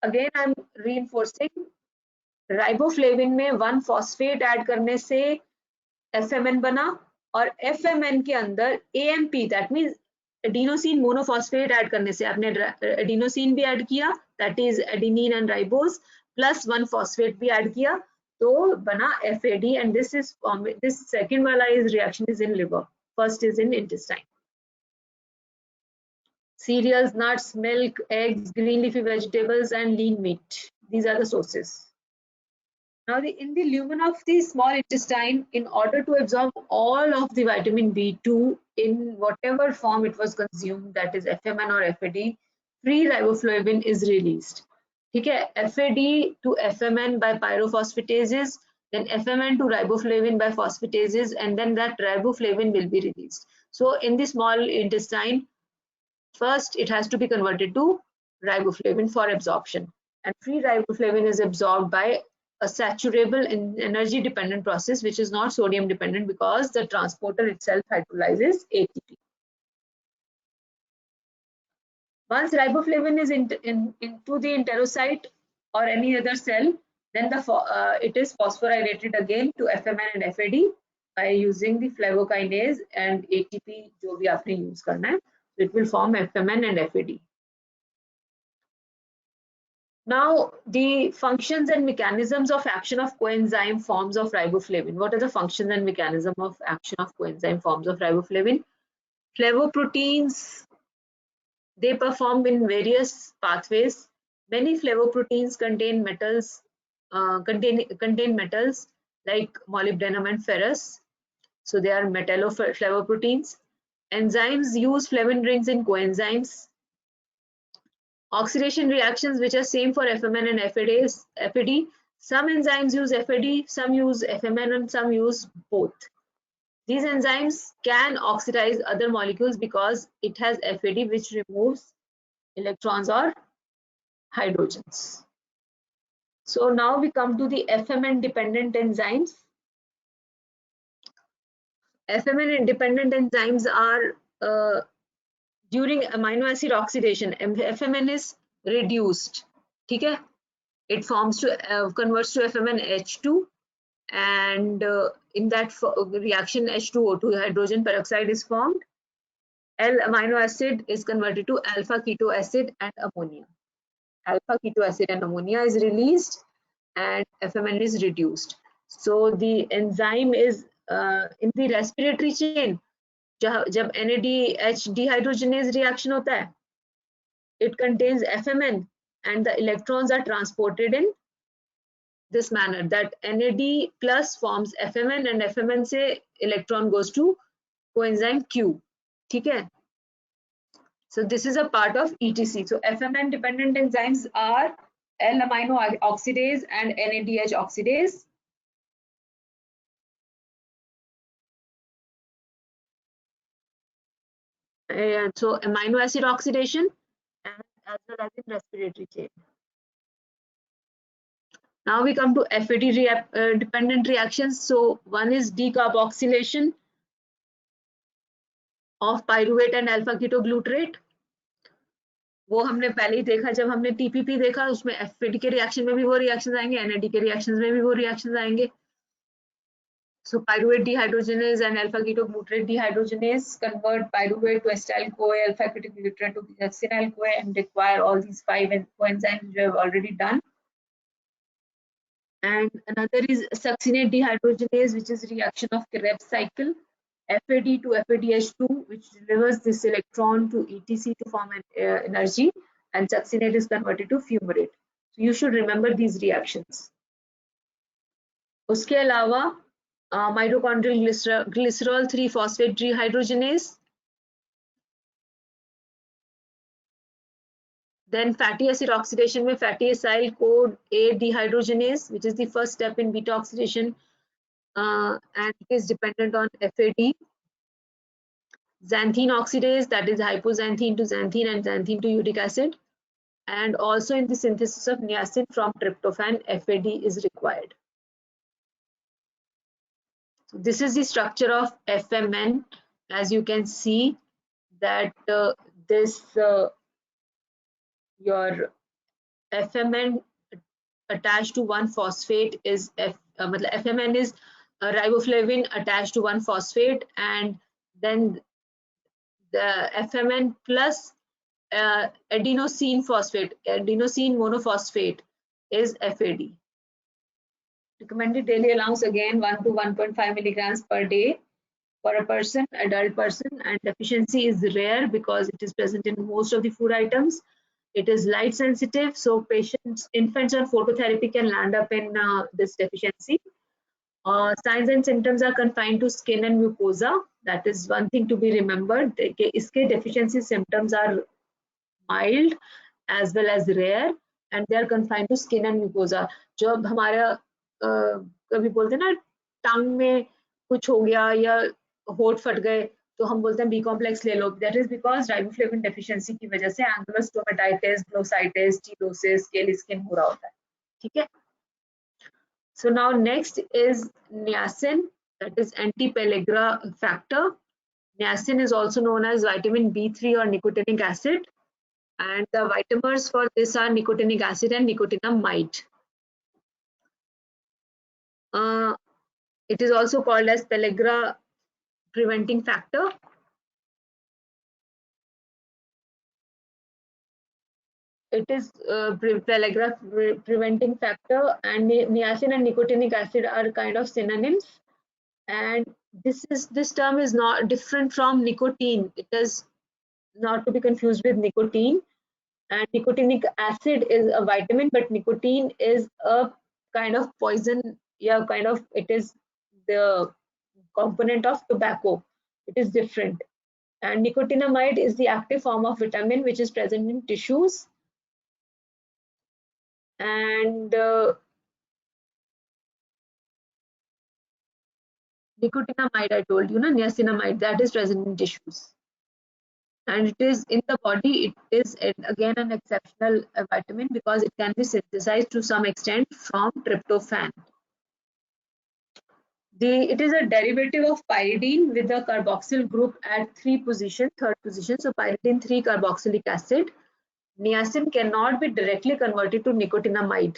Again I'm reinforcing, riboflavin में one phosphate add करने से FMN बना, और FMN के अंदर AMP that means adenosine monophosphate add करने से आपने एडिनोसिन भी ऐड किया, that is adenine and ribose, plus one phosphate भी ऐड किया, तो बना FAD. एंड दिस सेकंड वाला is reaction is in liver, first is in intestine. Cereals, nuts, milk, eggs, green leafy vegetables, and lean meat. These are the sources. Now, in the lumen of the small intestine, in order to absorb all of the vitamin B2 in whatever form it was consumed, that is FMN or FAD, free riboflavin is released. Okay, FAD to FMN by pyrophosphatases, then FMN to riboflavin by phosphatases, and then that riboflavin will be released. So in the small intestine, first it has to be converted to riboflavin for absorption, and free riboflavin is absorbed by a saturable and energy dependent process, which is not sodium dependent because the transporter itself hydrolyzes ATP. Once riboflavin is into the enterocyte or any other cell, then it is phosphorylated again to FMN and FAD by using the flavokinase and ATP जो भी आपने use करना है, so it will form FMN and FAD. Now, the functions and mechanisms of action of coenzyme forms of riboflavin. What are the functions and mechanism of action of coenzyme forms of riboflavin? Flavoproteins, they perform in various pathways. Many flavoproteins contain metals, contain metals like molybdenum and ferrous. So they are metalloflavoproteins. Enzymes use flavin rings in coenzymes. Oxidation reactions which are same for FMN and FAD. Some enzymes use FAD, some use FMN, and some use both. These enzymes can oxidize other molecules because it has FAD, which removes electrons or hydrogens. So now we come to the FMN dependent enzymes. FMN independent enzymes are during amino acid oxidation, FMN is reduced. Okay? It forms to converts to FMNH2, and in that reaction H2O2 hydrogen peroxide is formed. L amino acid is converted to alpha keto acid and ammonia. Alpha keto acid and ammonia is released, and FMN is reduced. So the enzyme is in the respiratory chain. जब NADH dehydrogenase reaction होता है, it contains FMN, and the electrons are transported in this manner, that NAD plus forms FMN, and FMN से electron goes to coenzyme Q. ठीक है? So this is a part of ETC. So FMN dependent enzymes are L-amino oxidase and NADH oxidase. And so amino acid oxidation, and as well as in respiratory chain. Now we come to FAD dependent reactions. So one is decarboxylation. of pyruvate and alpha ketoglutarate. वो हमने पहले ही देखा जब हमने TPP देखा, उसमें FAD के reaction में भी वो रिएक्शंस आएंगे, एनएडी के रिएक्शंस में भी वो रिएक्शंस आएंगे. So pyruvate dehydrogenase and alpha ketoglutarate dehydrogenase convert pyruvate to acetyl-CoA, alpha ketoglutarate to succinyl-CoA, and require all these 5 coenzymes we have already done. And another is succinate dehydrogenase, which is reaction of Krebs cycle, FAD to FADH2, which delivers this electron to ETC to form an energy, and succinate is converted to fumarate. So you should remember these reactions. उसके अलावा mitochondrial glycerol 3-phosphate dehydrogenase. Then fatty acid oxidation में fatty acyl CoA dehydrogenase, which is the first step in beta oxidation, and it is dependent on FAD. Xanthine oxidase, that is hypoxanthine to xanthine and xanthine to uric acid. And also in the synthesis of niacin from tryptophan, FAD is required. So this is the structure of FMN. As you can see that your FMN attached to one phosphate is FMN is riboflavin attached to one phosphate, and then the FMN plus adenosine monophosphate is FAD. Recommended daily allowance again 1 to 1.5 milligrams per day for a person, adult person, and deficiency is rare because it is present in most of the food items. It is light sensitive, so infants on phototherapy can land up in this deficiency. Signs and symptoms are confined to skin and mucosa. That is one thing to be remembered. Iske deficiency symptoms are mild as well as rare, and they are confined to skin and mucosa. जब हमारा कभी बोलते ना टंग में कुछ हो गया या होठ फट गए तो हम बोलते हैं बी कॉम्प्लेक्स ले लो. That is because riboflavin deficiency की वजह से angular stomatitis, glossitis, cheilosis, scale skin हो रहा होता है. ठीक है. So now next is niacin, that is anti-pellagra factor. Niacin is also known as vitamin B3 or nicotinic acid, and the vitamins for this are nicotinic acid and nicotinamide. It is also called as pellagra preventing factor. It is pellagra preventing factor, and niacin and nicotinic acid are kind of synonyms. And this term is not different from nicotine. It is not to be confused with nicotine. And nicotinic acid is a vitamin, but nicotine is a kind of poison. Yeah, kind of, it is the component of tobacco. It is different. And nicotinamide is the active form of vitamin which is present in tissues. And nicotinamide, I told you, niacinamide, that is present in tissues. And it is in the body, it is again an exceptional vitamin because it can be synthesized to some extent from tryptophan. It is a derivative of pyridine with a carboxyl group at third position. So pyridine 3 carboxylic acid. Niacin cannot be directly converted to nicotinamide.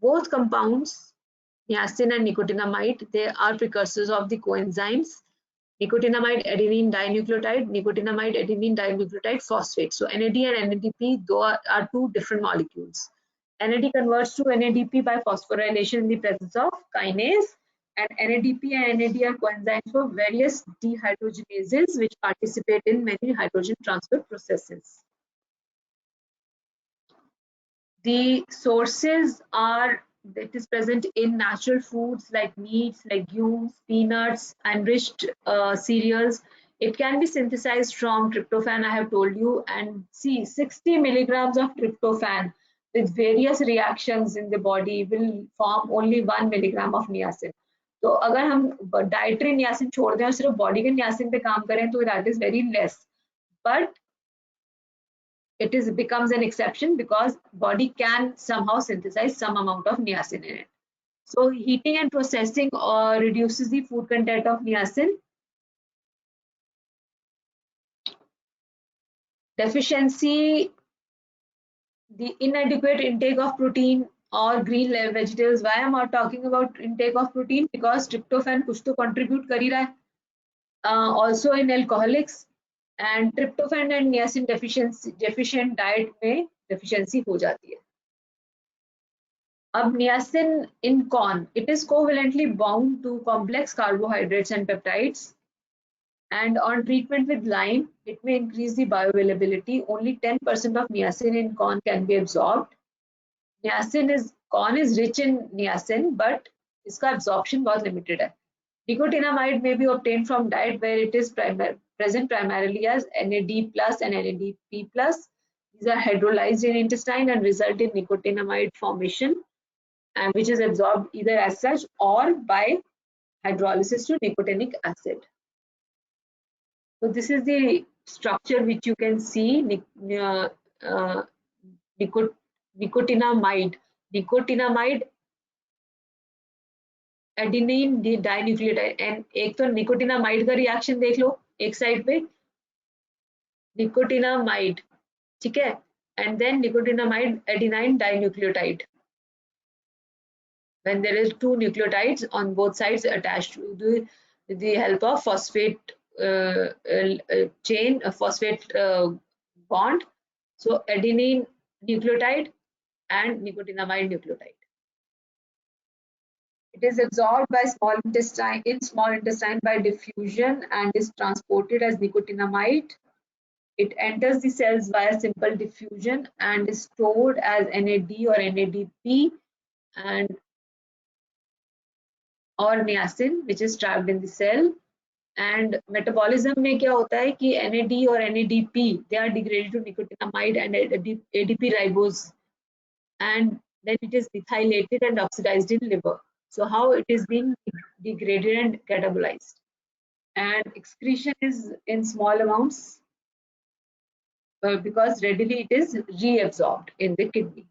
Both compounds, niacin and nicotinamide, they are precursors of the coenzymes nicotinamide adenine dinucleotide, nicotinamide adenine dinucleotide phosphate. So NAD and NADP, though are two different molecules. NAD converts to NADP by phosphorylation in the presence of kinase, and NADP and NAD are coenzymes for various dehydrogenases which participate in many hydrogen transfer processes. The sources are that is present in natural foods like meats, legumes, peanuts, enriched cereals. It can be synthesized from tryptophan, I have told you, and see 60 milligrams of tryptophan with various reactions in the body will form only 1 milligram of niacin. तो अगर हम dietary niacin छोड़ दें और सिर्फ body के niacin पे काम करें तो that is very less, but it becomes an exception because body can somehow synthesize some amount of niacin in it. So heating and processing reduces the food content of niacin. Deficiency, the inadequate intake of protein or green vegetables. Why am I talking about intake of protein? Because tryptophan कुछ तो contribute कर ही रहा है. Also in alcoholics, and tryptophan and niacin deficient diet में deficiency हो जाती है. अब niacin in corn, it is covalently bound to complex carbohydrates and peptides. And on treatment with Lyme, it may increase the bioavailability. Only 10% of niacin in corn can be absorbed. Corn is rich in niacin, but इसका absorption बहुत limited है. Nicotinamide may be obtained from diet where it is present primarily as NAD plus and NADP plus. These are hydrolyzed in intestine and result in nicotinamide formation, and which is absorbed either as such or by hydrolysis to nicotinic acid. So this is the structure which you can see, nicotinamide. Nicotinamide adenine dinucleotide, and एक तो nicotinamide का reaction देख लो एक side पे, nicotinamide, ठीक है, and then nicotinamide adenine dinucleotide when there is two nucleotides on both sides attached to the help of phosphate chain, a phosphate bond. So adenine nucleotide and nicotinamide nucleotide. It is absorbed by small intestine by diffusion and is transported as nicotinamide. It enters the cells via simple diffusion and is stored as NAD or NADP and or niacin, which is trapped in the cell. And metabolism में क्या होता है कि NAD और NADP, they are degraded to nicotinamide and ADP ribose, and then it is methylated and oxidized in liver. So how it is being degraded and catabolized, and excretion is in small amounts because readily it is reabsorbed in the kidney.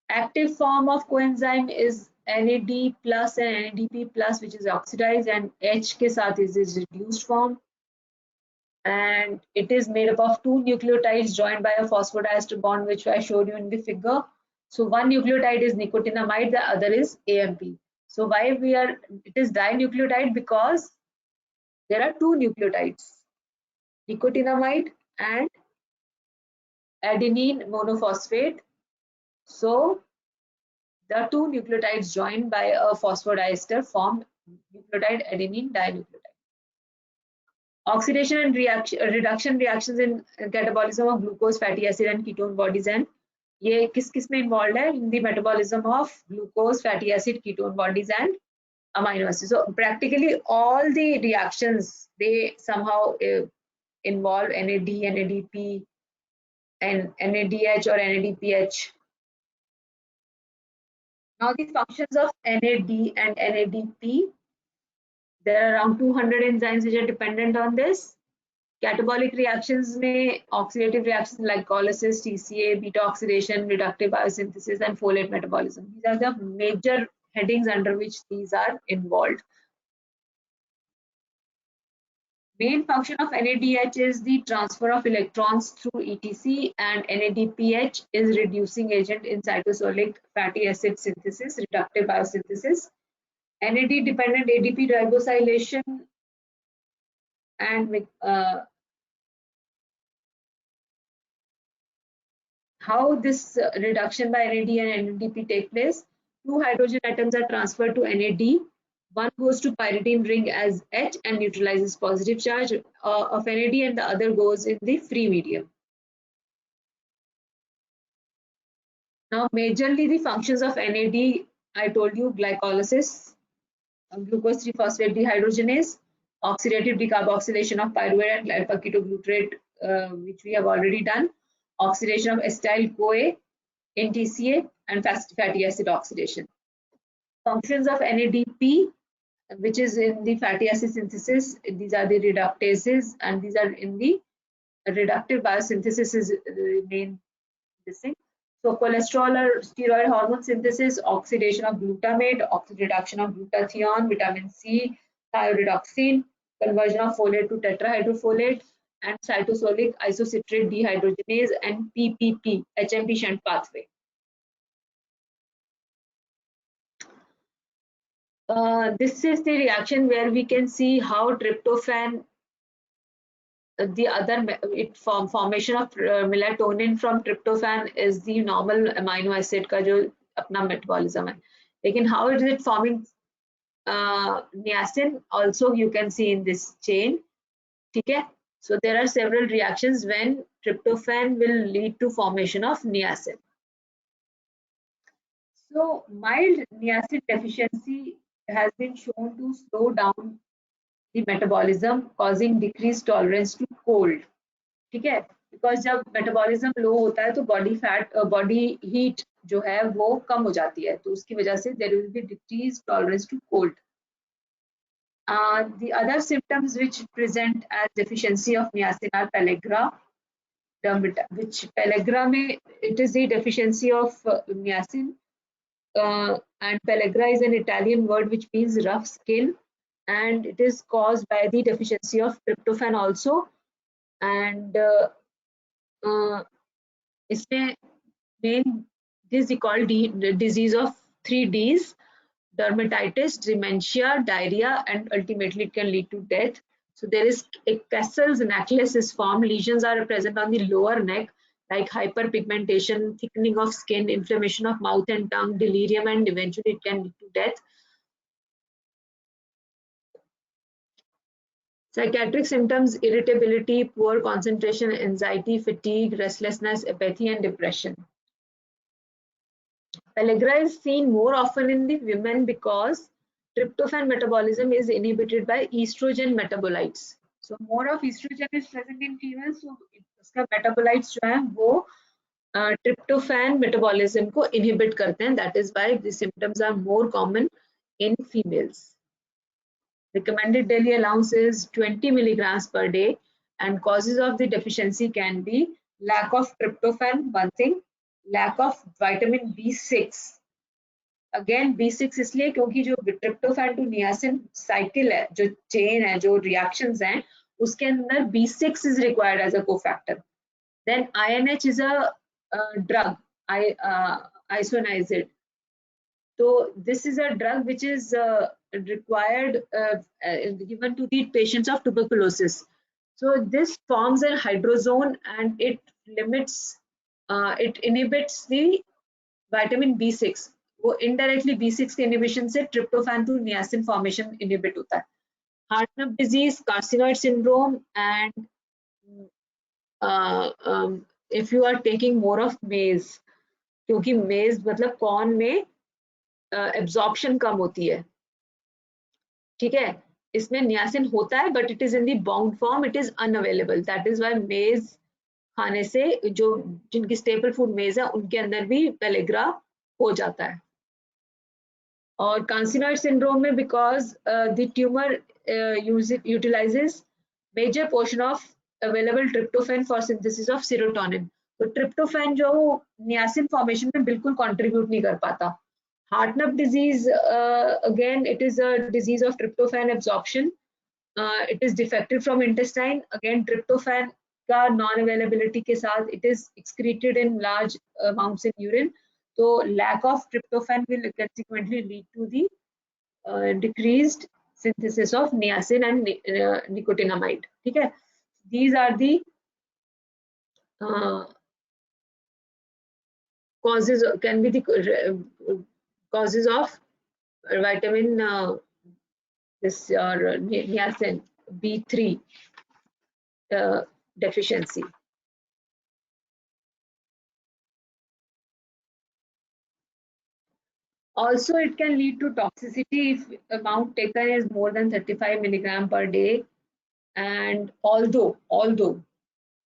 Active form of coenzyme is NAD plus and NADP plus, which is oxidized, and H के साथ is reduced form, and it is made up of two nucleotides joined by a phosphodiester bond, which I showed you in the figure. So one nucleotide is nicotinamide, the other is AMP. So why it is dinucleotide? Because there are two nucleotides, nicotinamide and adenine monophosphate. So the two nucleotides joined by a phosphodiester form nucleotide adenine dinucleotide. Oxidation and reduction reactions in catabolism of glucose, fatty acid and ketone bodies, and ये किस में involved है? In the metabolism of glucose, fatty acid, ketone bodies and amino acids. So practically all the reactions, they somehow involve NAD, NADP and NADH or NADPH. Now the functions of NAD and NADP, there are around 200 enzymes which are dependent on this. Catabolic reactions में oxidative reactions like glycolysis, TCA, beta oxidation, reductive biosynthesis and folate metabolism. These are the major headings under which these are involved. Main function of NADH is the transfer of electrons through ETC, and NADPH is reducing agent in cytosolic fatty acid synthesis, reductive biosynthesis. NAD dependent ADP ribosylation and how this reduction by NAD and NADP take place. Two hydrogen atoms are transferred to NAD. One goes to pyridine ring as H and neutralizes positive charge of NAD, and the other goes in the free medium. Now majorly the functions of NAD, I told you, glycolysis, glucose 3-phosphate dehydrogenase, oxidative decarboxylation of pyruvate and alpha ketoglutarate, which we have already done, oxidation of acetyl-CoA in TCA, and fatty acid oxidation. Functions of NADP, which is in the fatty acid synthesis, these are the reductases, and these are in the reductive biosynthesis is the main thing. So cholesterol or steroid hormone synthesis, oxidation of glutamate, reduction of glutathione, vitamin C, thyroidoxine, conversion of folate to tetrahydrofolate, and cytosolic isocitrate dehydrogenase and PPP, HMP shunt pathway. This is the reaction where we can see how tryptophan, the other formation of melatonin from tryptophan is the normal amino acid का जो अपना metabolism है. लेकिन how is it forming niacin also you can see in this chain. ठीक है? So there are several reactions when tryptophan will lead to formation of niacin. So mild niacin deficiency has been shown to slow down the metabolism, causing decreased tolerance to cold. ठीक है? Because जब metabolism low होता है तो body heat जो है वो कम हो जाती है, तो उसकी वजह से there will be decreased tolerance to cold. The other symptoms which present as deficiency of niacin are pellagra, which pellagra में it is the deficiency of niacin, and pellagra is an Italian word which means rough skin, and it is caused by the deficiency of tryptophan also. And इसमें main this is called the disease of 3 Ds: dermatitis, dementia, diarrhea, and ultimately it can lead to death. So there is a Kessel's necklace is formed. Lesions are present on the lower neck, like hyperpigmentation, thickening of skin, inflammation of mouth and tongue, delirium, and eventually it can lead to death. Psychiatric symptoms: irritability, poor concentration, anxiety, fatigue, restlessness, apathy, and depression. Pellagra is seen more often in the women because tryptophan metabolism is inhibited by estrogen metabolites. So more of estrogen is present in females, so इसका metabolites जो हैं वो tryptophan metabolism को inhibit करते हैं. That is why the symptoms are more common in females. Recommended daily allowance is 20 milligrams per day, and causes of the deficiency can be lack of tryptophan, one thing, lack of vitamin B6. Again B6 इसलिए क्योंकि जो tryptophan to niacin cycle है, जो chain है, जो reactions हैं, उसके अंदर B6 is required as a cofactor. Then INH is a drug, isoniazid. So this is a drug which is required, given to the patients of tuberculosis. So this forms a hydrozone and it limits, it inhibits the vitamin B6. वो indirectly B6 के inhibition से tryptophan to niacin formation inhibit होता है. Hartnup disease, carcinoid syndrome, and if you are taking more of maize, क्योंकि maize मतलब corn में absorption कम होती है, ठीक है? इसमें niacin होता है but it is in the bound form, it is unavailable. That is why maize खाने से जो जिनकी staple food maize है उनके अंदर भी pellagra हो जाता है. और carcinoid syndrome में because the tumor utilizes major portion of available tryptophan for synthesis of serotonin. तो tryptophan जो niacin formation में बिल्कुल contribute नहीं कर पाता. Hartnup disease, again it is a disease of tryptophan absorption. It is defective from intestine. Again tryptophan का non-availability के साथ it is excreted in large amounts in urine. So lack of tryptophan will consequently lead to the decreased synthesis of niacin and nicotinamide. ठीक है? These are the causes, can be the causes of vitamin this or niacin B3 deficiency. Also, it can lead to toxicity if amount taken is more than 35 milligram per day, and although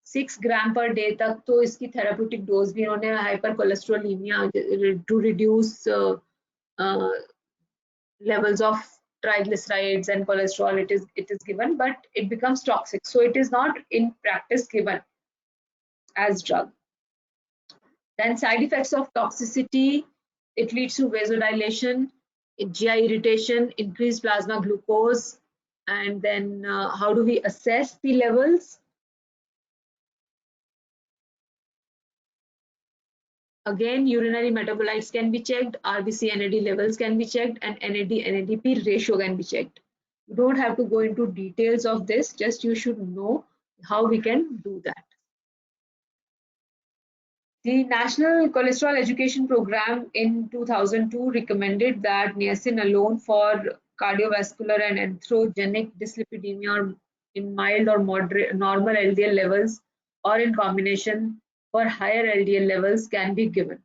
6 gram per day तक तो इसकी therapeutic dose भी इन्होंने hypercholesterolemia to reduce levels of triglycerides and cholesterol it is given, but it becomes toxic, so it is not in practice given as drug. Then side effects of toxicity: it leads to vasodilation, GI irritation, increased plasma glucose. And then how do we assess the levels? Again, urinary metabolites can be checked, RBC NAD levels can be checked, and NAD NADP ratio can be checked. You don't have to go into details of this, just you should know how we can do that. The National Cholesterol Education Program in 2002 recommended that niacin alone for cardiovascular and atherogenic dyslipidemia or in mild or moderate normal LDL levels or in combination for higher LDL levels can be given.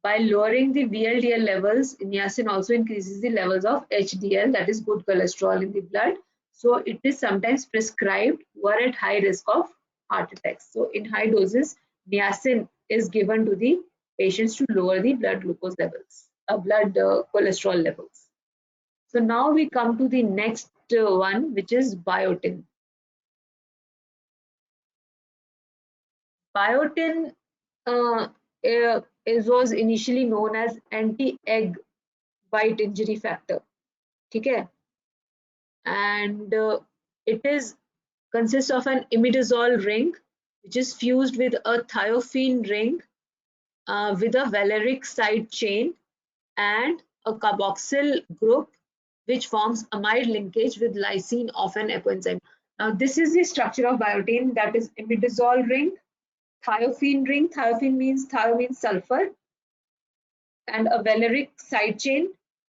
By lowering the VLDL levels, niacin also increases the levels of HDL, that is good cholesterol in the blood. So it is sometimes prescribed who are at high risk of heart attacks. So in high doses, niacin is given to the patients to lower the blood glucose levels, blood cholesterol levels. So now we come to the next one, which is biotin. Biotin was initially known as anti-egg white injury factor. Okay, and it is consists of an imidazole ring which is fused with a thiophene ring with a valeric side chain and a carboxyl group which forms amide linkage with lysine of an ecoenzyme. Now this is the structure of biotin, that is imidazole ring, thiophene ring, thiophene means thio means sulfur, and a valeric side chain,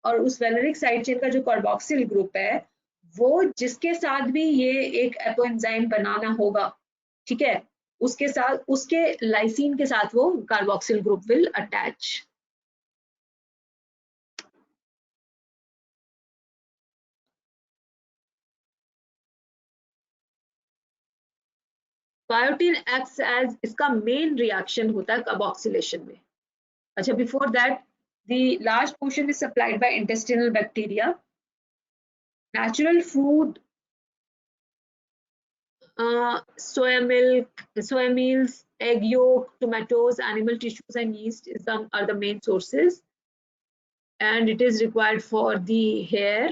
और उस वैलेरिक side chain का जो carboxyl group है वो जिसके साथ भी ये एक एपोएंजाइम बनाना होगा, ठीक है, उसके साथ उसके लाइसिन के साथ वो carboxyl group will attach. Biotin acts as, इसका मेन रिएक्शन होता है कार्बोक्सिलेशन में. अच्छा, before that the large portion is supplied by intestinal bacteria. Natural food, soya milk, soya meals, egg yolk, tomatoes, animal tissues and yeast are the main sources, and it is required for the hair.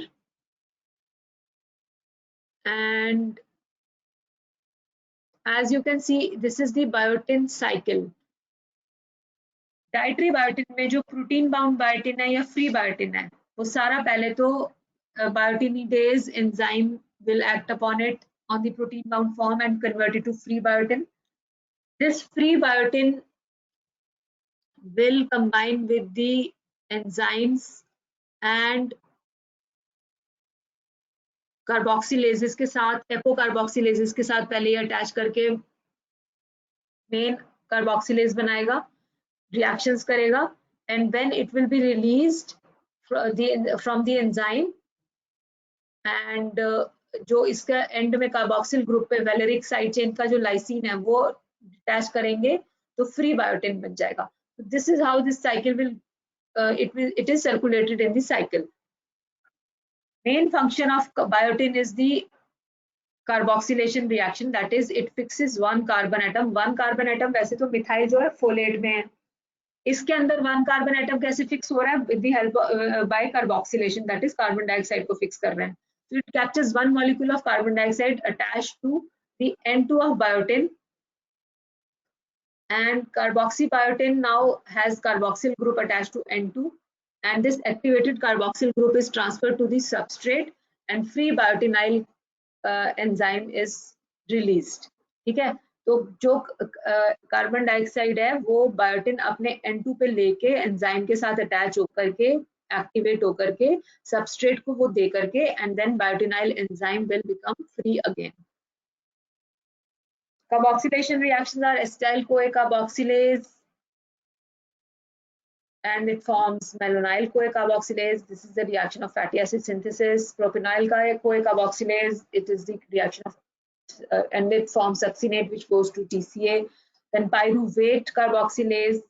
And as you can see, this is the biotin cycle. Dietary biotin में जो protein bound biotin है या free biotin है, वो सारा पहले तो biotinidase enzyme will act upon it on the protein bound form and convert it to free biotin. This free biotin will combine with the enzymes and कार्बोक्सिलेजेस के साथ, एपोकार्बोक्सिलेजेस के साथ पहले ही अटैच करके मेन कार्बोक्सिलेज बनाएगा, reactions करेगा, and then it will be released from the enzyme, and जो इसका एंड में कार्बोक्सिल ग्रुप पे वैलेरिक साइड चेन का जो लाइसिन है वो अटैच करेंगे तो फ्री बायोटिन बन जाएगा. This is how this cycle will it is circulated in the cycle. Main function of biotin is the carboxylation reaction, that is it fixes one carbon atom. One carbon atom वैसे तो methyl जो है folate में है, इसके अंदर one carbon atom कैसे fix हो रहा है, with the help by carboxylation, that is carbon dioxide को फिक्स कर रहे हैं. So it captures one molecule of carbon dioxide attached to the N2 of biotin, and carboxybiotin now has carboxyl group attached to N2, and this activated carboxyl group is transferred to the substrate and free biotinyl enzyme is released. ठीक है, तो जो carbon dioxide है वो biotin अपने N2 पे लेके enzyme के साथ अटैच होकर के एक्टिवेट होकर के सबस्ट्रेट को वो दे करके, and then biotinyl enzyme will become free again. Carboxylation reactions are acetyl-CoA carboxylase, and it forms malonyl-CoA carboxylase. This is the reaction of fatty acid synthesis. Propanyl-CoA carboxylase, it is the reaction of and it forms succinate which goes to TCA. Then pyruvate carboxylase,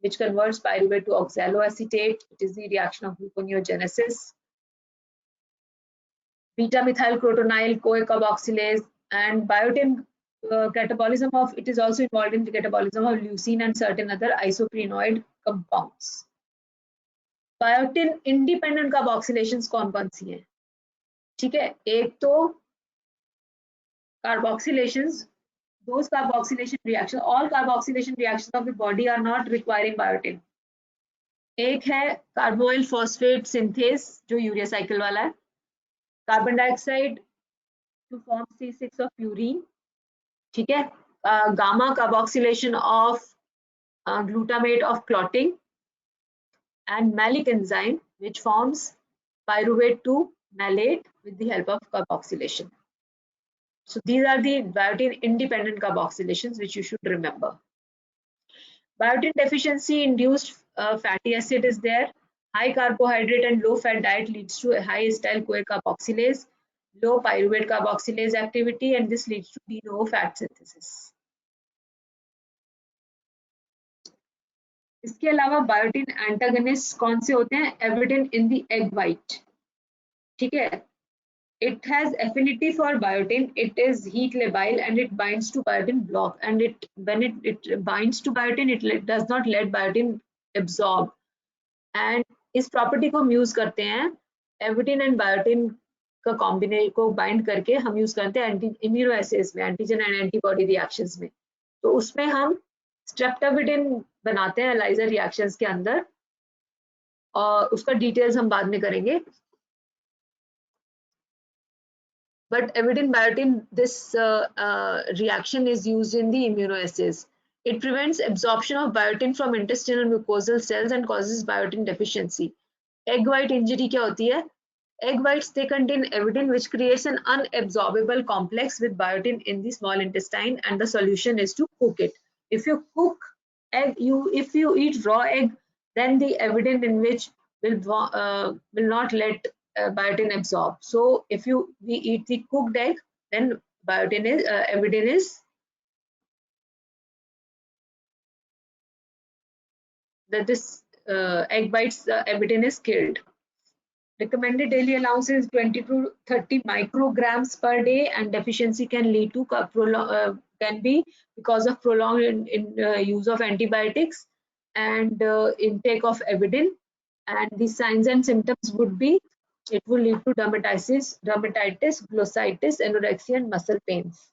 which converts pyruvate to oxaloacetate. It is the reaction of gluconeogenesis. Beta-methyl crotonyl CoA carboxylase, and biotin catabolism of it is also involved in the catabolism of leucine and certain other isoprenoid compounds. Biotin independent carboxylations कौन-कौन सी हैं? ठीक है, एक तो carboxylations those carboxylation reactions, all carboxylation reactions of the body are not requiring biotin. एक है carbamoyl phosphate synthase जो urea cycle वाला है, carbon dioxide to form C6 of purine, ठीक है, gamma carboxylation of glutamate of clotting, and malic enzyme which forms pyruvate to malate with the help of carboxylation. So these are the biotin independent carboxylations which you should remember. Biotin deficiency induced fatty acid is there. High carbohydrate and low fat diet leads to a high acyl-CoA carboxylase, low pyruvate carboxylase activity, and this leads to de novo fat synthesis. इसके अलावा biotin antagonist कौन से होते हैं? Evident in the egg white, ठीक है. It has affinity for biotin, it is heat labile and it binds to biotin block, and when it binds to biotin it does not let biotin absorb, and इस property को हम use करते हैं avidin and biotin का combination को bind करके हम use करते हैं इम्यूनो एसेज में, एंटीजन एंड एंटीबॉडी रिएक्शंस में. तो उसमें हम स्ट्रेप्टोविडिन बनाते हैं एलाइजर रिएक्शंस के अंदर, और उसका डिटेल्स हम बाद में करेंगे. But avidin biotin, this reaction is used in the immunoassays. It prevents absorption of biotin from intestinal mucosal cells and causes biotin deficiency. Egg white injury क्या होती है? Egg whites, they contain avidin which creates an unabsorbable complex with biotin in the small intestine, and the solution is to cook it. If you cook egg, if you eat raw egg, then the avidin in which will not let biotin absorb. So if we eat the cooked egg, then biotin is avidin is that this egg whites avidin is killed. Recommended daily allowance is 20 to 30 micrograms per day, and deficiency can lead to can be because of prolonged use of antibiotics and intake of avidin. And the signs and symptoms would be, it will lead to dermatitis, glossitis, anorexia, and muscle pains.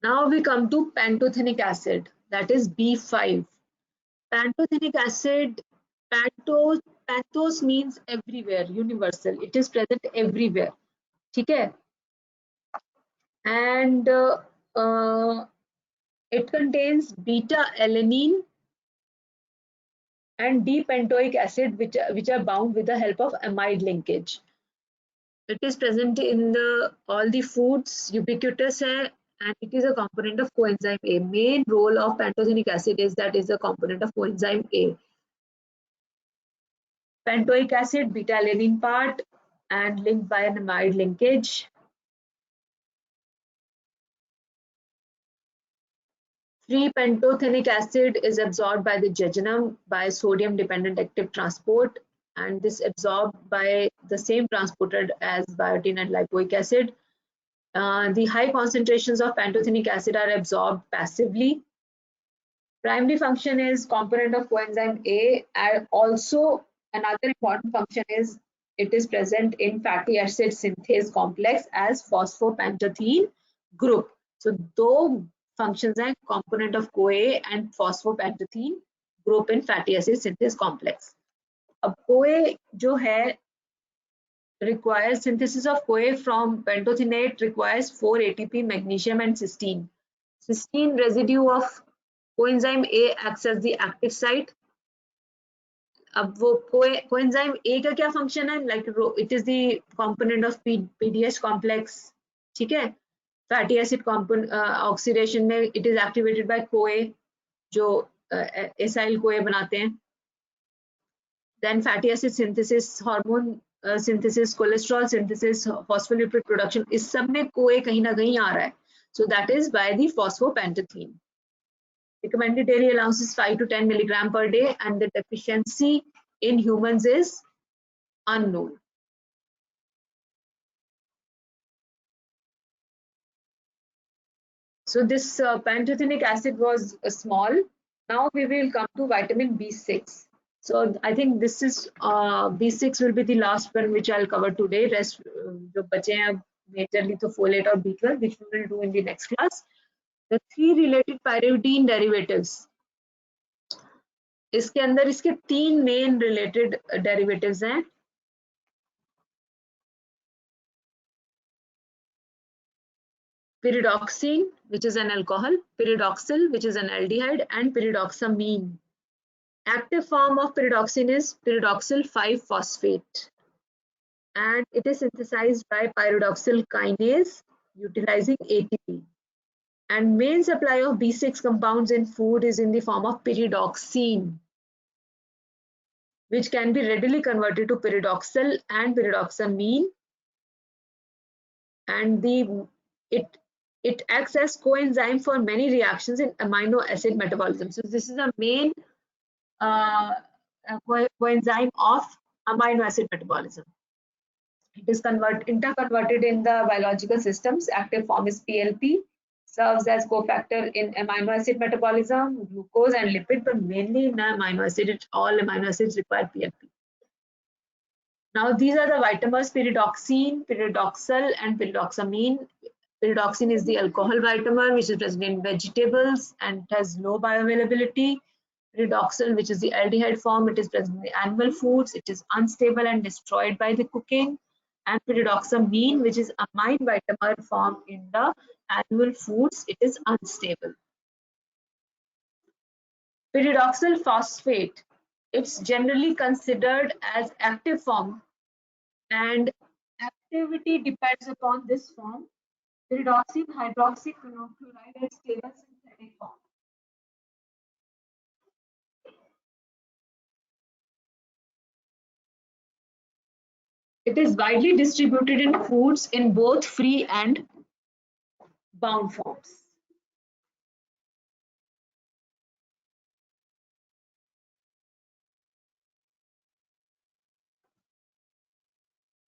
Now we come to pantothenic acid, that is B5. Pantothenic acid, pantos means everywhere, universal. It is present everywhere. ठीक है? And it contains beta alanine and D-pentoic acid, which are bound with the help of amide linkage. It is present in all the foods, ubiquitous hai, and it is a component of coenzyme A. Main role of pantothenic acid is that is a component of coenzyme A. Pentoic acid, beta alanine part, and linked by an amide linkage. Free pantothenic acid is absorbed by the jejunum by sodium dependent active transport, and this absorbed by the same transporter as biotin and lipoic acid. The high concentrations of pantothenic acid are absorbed passively. Primary function is component of coenzyme A, and also another important function is it is present in fatty acid synthase complex as phosphopantothene group. So दो functions हैं, component of CoA and phosphopantothene group in fatty acid synthase complex. अब CoA जो है requires synthesis of CoA from pantothenate requires 4 ATP, magnesium and cysteine. Cysteine residue of coenzyme A acts as the active site. अब वो coenzyme A का क्या function है? Like it is the component of PDH complex, ठीक है? Fatty acid component oxidation में it is activated by CoA जो acyl CoA बनाते हैं. Then fatty acid synthesis, hormone synthesis, cholesterol synthesis, phospholipid production, इस सब में CoA कहीं ना कहीं आ रहा है. So that is by the phosphopantothene. Recommended daily allowance is 5 to 10 milligram per day, and the deficiency in humans is unknown. So this pantothenic acid was small. Now we will come to vitamin B6. So I think this is B6 will be the last one which I'll cover today. Rest जो बचे हैं majorly तो folate और B12 which we will do in the next class. The three related pyridine derivatives. इसके अंदर इसके तीन main related derivatives हैं. Pyridoxine, which is an alcohol, pyridoxal, which is an aldehyde, and pyridoxamine. Active form of pyridoxine is pyridoxal 5-phosphate, and it is synthesized by pyridoxal kinase utilizing ATP. And main supply of B6 compounds in food is in the form of pyridoxine, which can be readily converted to pyridoxal and pyridoxamine, and it acts as coenzyme for many reactions in amino acid metabolism. So this is a main coenzyme of amino acid metabolism. It is interconverted in the biological systems. Active form is PLP, serves as cofactor in amino acid metabolism, glucose and lipid, but mainly in amino acid. All amino acids require PLP. Now these are the vitamins: pyridoxine, pyridoxal, and pyridoxamine. Pyridoxine is the alcohol vitamin which is present in vegetables and has low bioavailability. Pyridoxal, which is the aldehyde form, it is present in the animal foods. It is unstable and destroyed by the cooking. And pyridoxamine, which is amine vitamin form in the animal foods, it is unstable. Pyridoxal phosphate, it's generally considered as active form, and activity depends upon this form. Pyridoxine hydroxychloride is stable synthetic form. It is widely distributed in foods in both free and bound forms.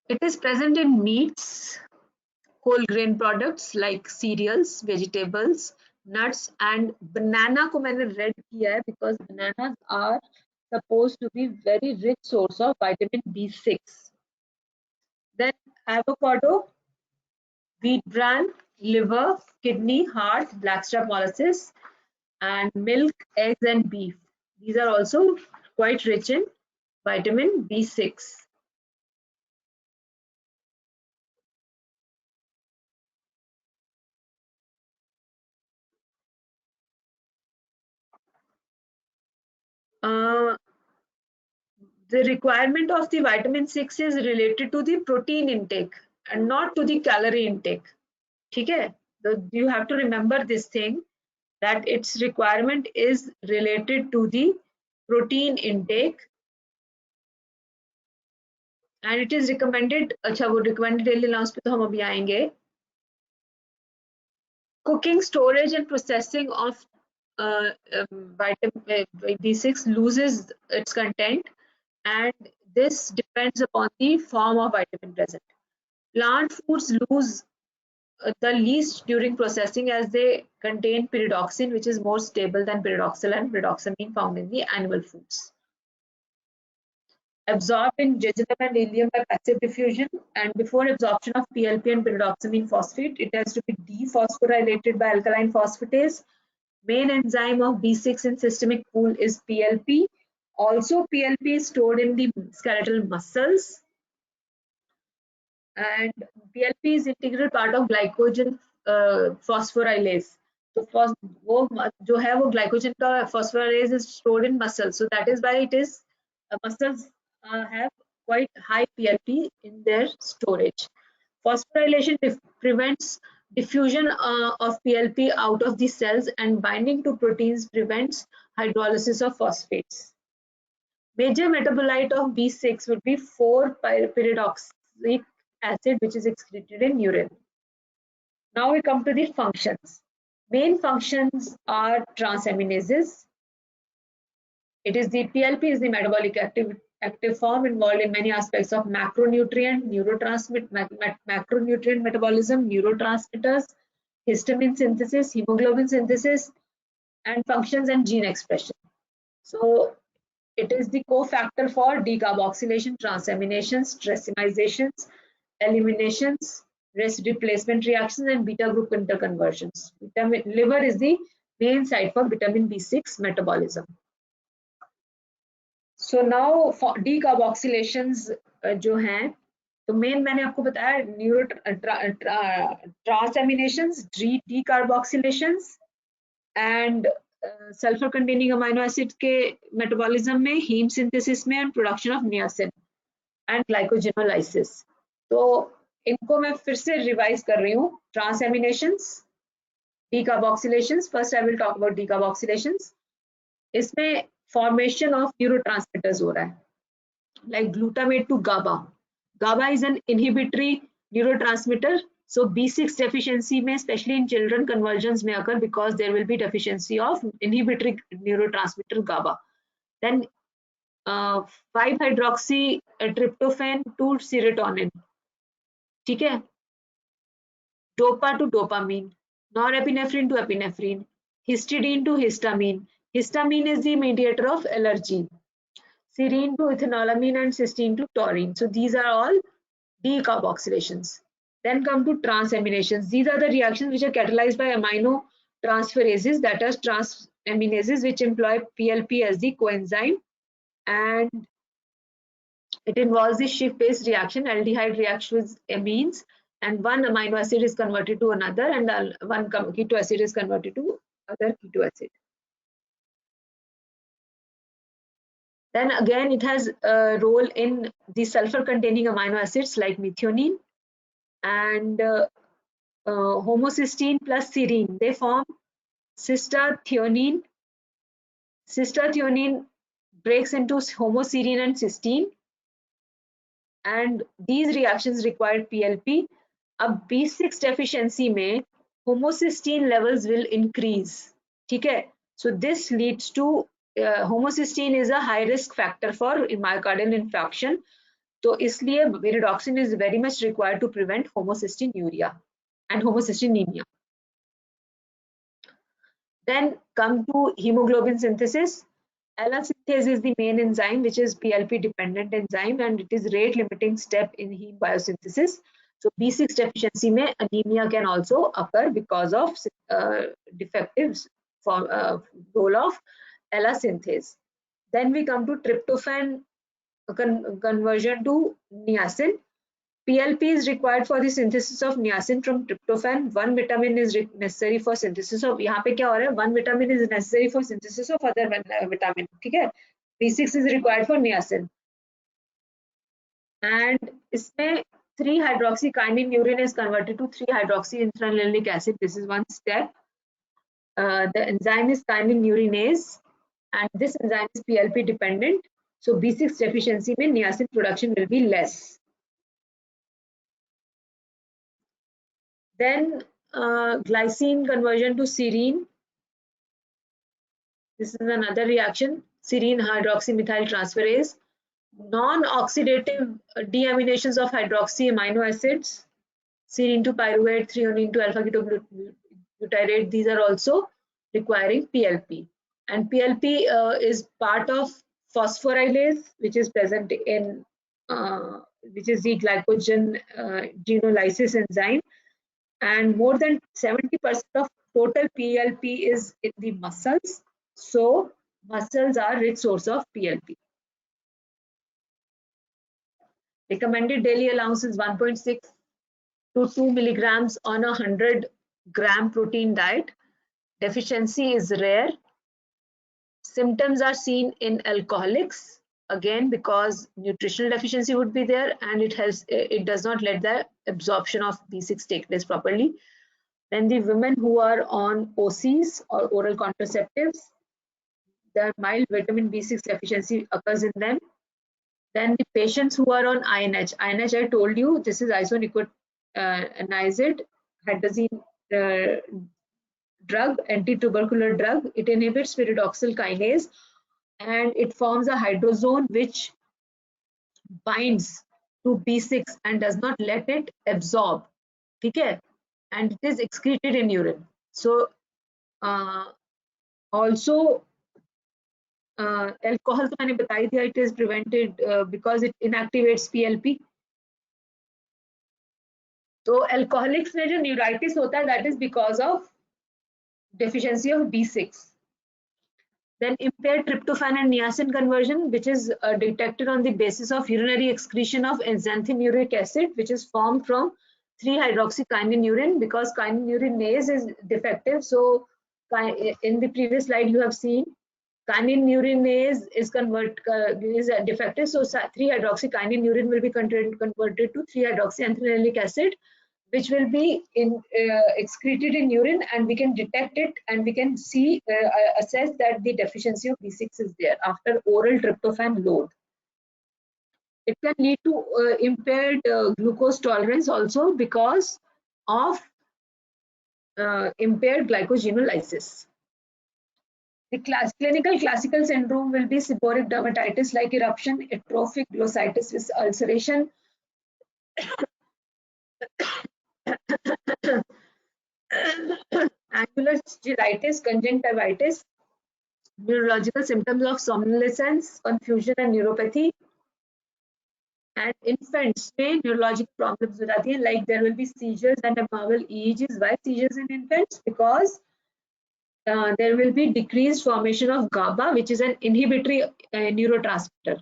It is present in meats, whole grain products like cereals, vegetables, nuts, and banana को मैंने red किया है because bananas are supposed to be very rich source of vitamin B6. Then avocado, wheat bran, liver, kidney, heart, blackstrap molasses, and milk, eggs, and beef. These are also quite rich in vitamin B6. The requirement of the vitamin 6 is related to the protein intake and not to the calorie intake. Okay? You have to remember this thing, that its requirement is related to the protein intake, and it is recommended. अच्छा वो recommended daily allowance पे तो हम अभी आएंगे. Cooking, storage, and processing of vitamin B6 loses its content, and this depends upon the form of vitamin present. Plant foods lose the least during processing as they contain pyridoxine, which is more stable than pyridoxal and pyridoxamine found in the animal foods. Absorbed in jejunum and ileum by passive diffusion, and before absorption of PLP and pyridoxamine phosphate, it has to be dephosphorylated by alkaline phosphatase. Main enzyme of B6 in systemic pool is PLP. Also, PLP is stored in the skeletal muscles, and PLP is integral part of glycogen phosphorylase. So वो जो है वो glycogen का phosphorylase is stored in muscles. So that is why it is muscles have quite high PLP in their storage. Phosphorylation prevents diffusion of PLP out of the cells, and binding to proteins prevents hydrolysis of phosphates. Major metabolite of B6 would be 4-pyridoxic acid, which is excreted in urine. Now we come to the functions. Main functions are transaminases. It is the PLP is the metabolic active form involved in many aspects of macronutrient, macronutrient metabolism, neurotransmitters, histamine synthesis, hemoglobin synthesis, and functions and gene expression. So it is the cofactor for decarboxylation, transaminations, tracimizations, eliminations, rest replacement reactions, and beta group interconversions. Liver is the main site for vitamin B6 metabolism. So now for decarboxylations जो हैं, तो main मैंने आपको बताया neuro transaminations, decarboxylations and sulphur containing amino acid के metabolism में, heme synthesis में and production of niacin and glycogenolysis. तो इनको मैं फिर से रिवाइज कर रही हूँ. Transaminations, decarboxylations. First I will talk about decarboxylations. इसमें फॉर्मेशन ऑफ न्यूरोट्रांसमीटर्स हो रहा है, like glutamate to GABA. GABA is an inhibitory neurotransmitter. So B6 deficiency में, especially in children, conversions may occur because there will be deficiency of inhibitory neurotransmitter GABA. Then 5-hydroxy tryptophan to serotonin. ठीक है? Dopa to dopamine, norepinephrine to epinephrine, histidine to histamine. Histamine is the mediator of allergy. Serine to ethanolamine and cysteine to taurine. So these are all decarboxylations. Then come to transaminations. These are the reactions which are catalyzed by amino transferases, that is transaminases, which employ PLP as the coenzyme, and it involves the shift-based reaction, aldehyde reaction with amines, and one amino acid is converted to another, and one keto acid is converted to other keto acid. Then again, it has a role in the sulfur-containing amino acids like methionine and homocysteine plus serine. They form cystathionine. Cystathionine breaks into homoserine and cysteine, and these reactions require PLP. अब B6 deficiency में homocysteine levels will increase. ठीक है? So this leads to homocysteine is a high risk factor for myocardial infarction. तो इसलिए viridoxine is very much required to prevent homocystinuria and homocystinemia. Then come to hemoglobin synthesis. ELA synthase is the main enzyme, which is PLP dependent enzyme, and it is rate limiting step in heme biosynthesis. So B6 deficiency में anemia can also occur because of defective role of ELA synthase. Then we come to tryptophan conversion to niacin. PLP is required for the synthesis of niacin from tryptophan. One vitamin is necessary for synthesis of, यहाँ पे क्या हो रहा है, one vitamin is necessary for synthesis of other vitamin. ठीक है? B6 is required for niacin. And इसमें 3-hydroxykinin is converted to 3-hydroxyintranulinic acid. This is one step. The enzyme is kininurinase, and this enzyme is PLP dependent. So B6 deficiency में niacin production will be less. Then glycine conversion to serine. This is another reaction. Serine hydroxymethyl transferase. Non-oxidative deaminations of hydroxy amino acids. Serine to pyruvate, threonine to alpha ketoglutarate. These are also requiring PLP. And PLP is part of phosphorylase, which is present in, which is the glycogen genolysis enzyme. And more than 70% of total PLP is in the muscles. So muscles are rich source of PLP. Recommended daily allowance is 1.6 to 2 milligrams on a 100-gram protein diet. Deficiency is rare. Symptoms are seen in alcoholics, again because nutritional deficiency would be there, and it does not let the absorption of B6 take place properly. Then the women who are on OCs or oral contraceptives, the mild vitamin B6 deficiency occurs in them. Then the patients who are on INH, I told you, this is isoniazid hydrazine drug, anti-tubercular drug. It inhibits pyridoxal kinase, and it forms a hydrazone which binds to B6 and does not let it absorb. ठीक है? and it is excreted in urine. So also alcohol तो मैंने बताई दिया, it is prevented because it inactivates PLP. तो alcoholics में जो neuritis होता है that is because of deficiency of B6. Then impaired tryptophan and niacin conversion, which is detected on the basis of urinary excretion of xanthine acid, which is formed from 3-hydroxykynurenine, because kynurenase is defective. So in the previous slide you have seen kynurenase is defective. So 3-hydroxykynurenine will be converted to 3-hydroxyanthanilic acid, which will be excreted in urine, and we can detect it, and we can see assess that the deficiency of B6 is there after oral tryptophan load. It can lead to impaired glucose tolerance also because of impaired glycogenolysis. The clinical classical syndrome will be seborrheic dermatitis like eruption, atrophic glossitis with ulceration, angular cheilitis, conjunctivitis, neurological symptoms of somnolence, confusion and neuropathy. And infants में neurological problems हो जाती हैं, like there will be seizures and abnormal EEGs. Why seizures in infants? Because there will be decreased formation of GABA, which is an inhibitory neurotransmitter.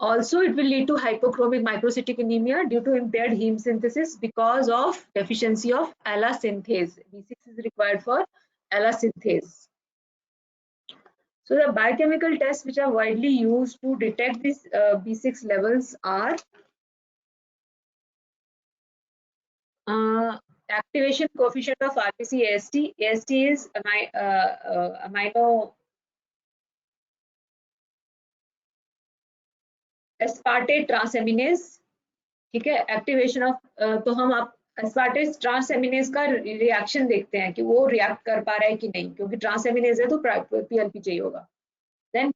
Also, it will lead to hypochromic microcytic anemia due to impaired heme synthesis because of deficiency of ALA synthase. B6 is required for ALA synthase. So the biochemical tests which are widely used to detect these B6 levels are activation coefficient of RBC AST. AST is amino aspartate transaminase. ठीक है, activation of तो हम आप aspartate transaminase का reaction देखते हैं कि वो रिएक्ट कर पा रहा है कि नहीं, क्योंकि ट्रांसएमिनेज है तो पीएलपी चाहिए होगा. Then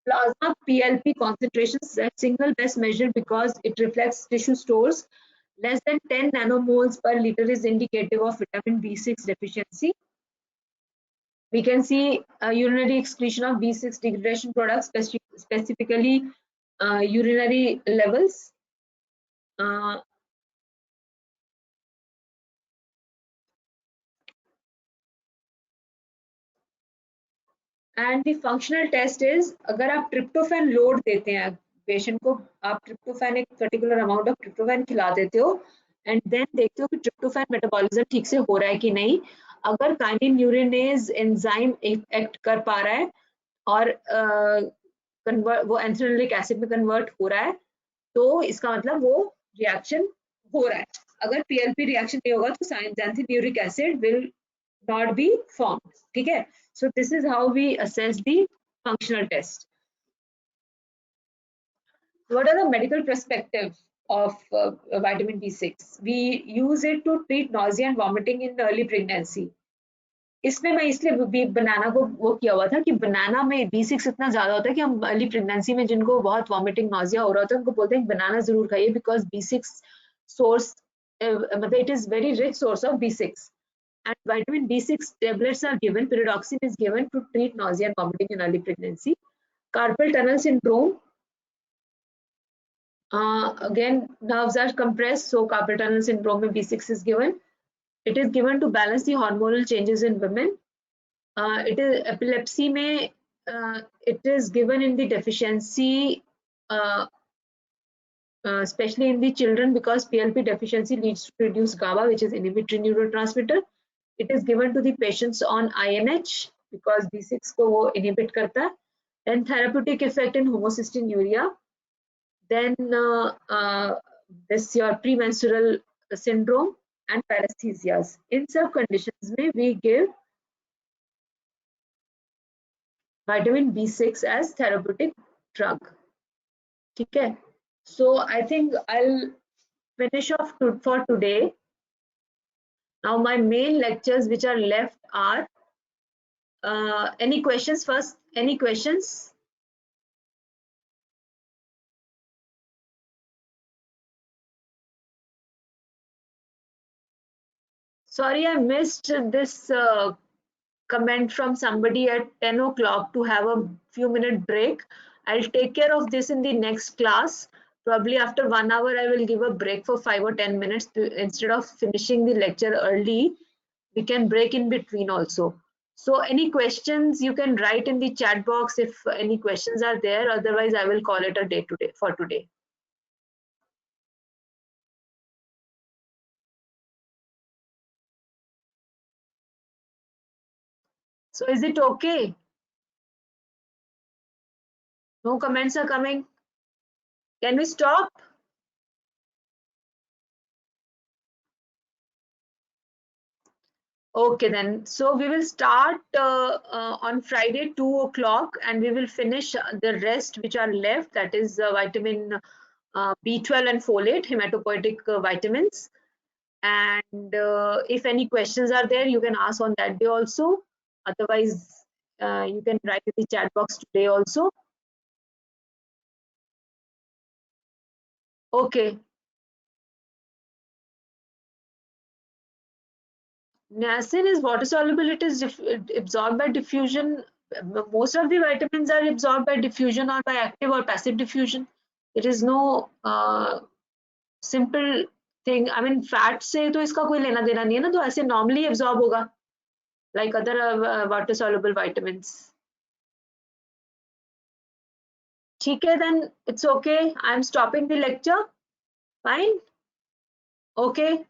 plasma PLP concentrations, that single best measure because it reflects tissue stores. Less than 10 nanomoles per liter is indicative of vitamin B6 deficiency. We can see urinary excretion of B6 degradation products, specifically urinary levels. And the functional test is, अगर आप tryptophan load देते हैं patient को, आप tryptophan एक particular amount of tryptophan खिला देते हो and then देखते हो कि tryptophan metabolism ठीक से हो रहा है कि नहीं. अगर kynurenase enzyme act कर पा रहा है और वो एंथ्रेनोलिक एसिड में कन्वर्ट हो रहा है, तो इसका मतलब वो रिएक्शन हो रहा है. अगर पीएलपी रिएक्शन नहीं होगा तो xanthine acid will not be formed. ठीक है. So this is how we assess the functional test. What are the medical perspectives of vitamin B6? We use it to treat nausea and vomiting in early pregnancy. इसमें मैं इसलिए भी बनाना को वो किया हुआ था कि बनाना में B6 इतना ज्यादा होता है कि हम अर्ली प्रेगनेंसी में जिनको बहुत वॉमिटिंग नॉजिया हो रहा होता है उनको बोलते हैं बनाना जरूर खाइए, बिकॉज B6 सोर्स मतलब it is very rich source of B6. And vitamin B6 tablets are given. Pyridoxine is given to treat nausea and vomiting in early pregnancy. Carpal tunnel syndrome. Again, nerves are compressed, so carpal tunnel syndrome में B6 is given. It is given to balance the hormonal changes in women. It is epilepsy में it is given in the deficiency, especially in the children, because PLP deficiency leads to reduced GABA, which is inhibitory neurotransmitter. It is given to the patients on INH because B6 को वो inhibit करता है. Then therapeutic effect in homocystinuria. Then this your premenstrual syndrome and paresthesias. In some conditions में we give vitamin B6 as therapeutic drug. ठीक है. So I think I'll finish off for today. Now my main lectures which are left are any questions first? Any questions? Sorry, I missed this comment from somebody at 10 o'clock to have a few minute break. I'll take care of this in the next class. Probably after 1 hour, I will give a break for 5 or 10 minutes instead of finishing the lecture early. We can break in between also. So any questions you can write in the chat box if any questions are there. Otherwise, I will call it a day today for today. So is it okay? No comments are coming. Can we stop? Okay, then. So we will start on Friday, 2 o'clock, and we will finish the rest which are left. That is vitamin B12 and folate, hematopoietic vitamins. And if any questions are there, you can ask on that day also. Otherwise, you can write in the chat box today also. Okay. Niacin is water soluble. It is absorbed by diffusion. Most of the vitamins are absorbed by diffusion or by active or passive diffusion. There is no simple thing. I mean, fat से तो इसका कोई लेना देना नहीं है ना, तो ऐसे normally absorb होगा like other water soluble vitamins. ठीक है, then it's okay. I'm stopping the lecture. Fine. Okay.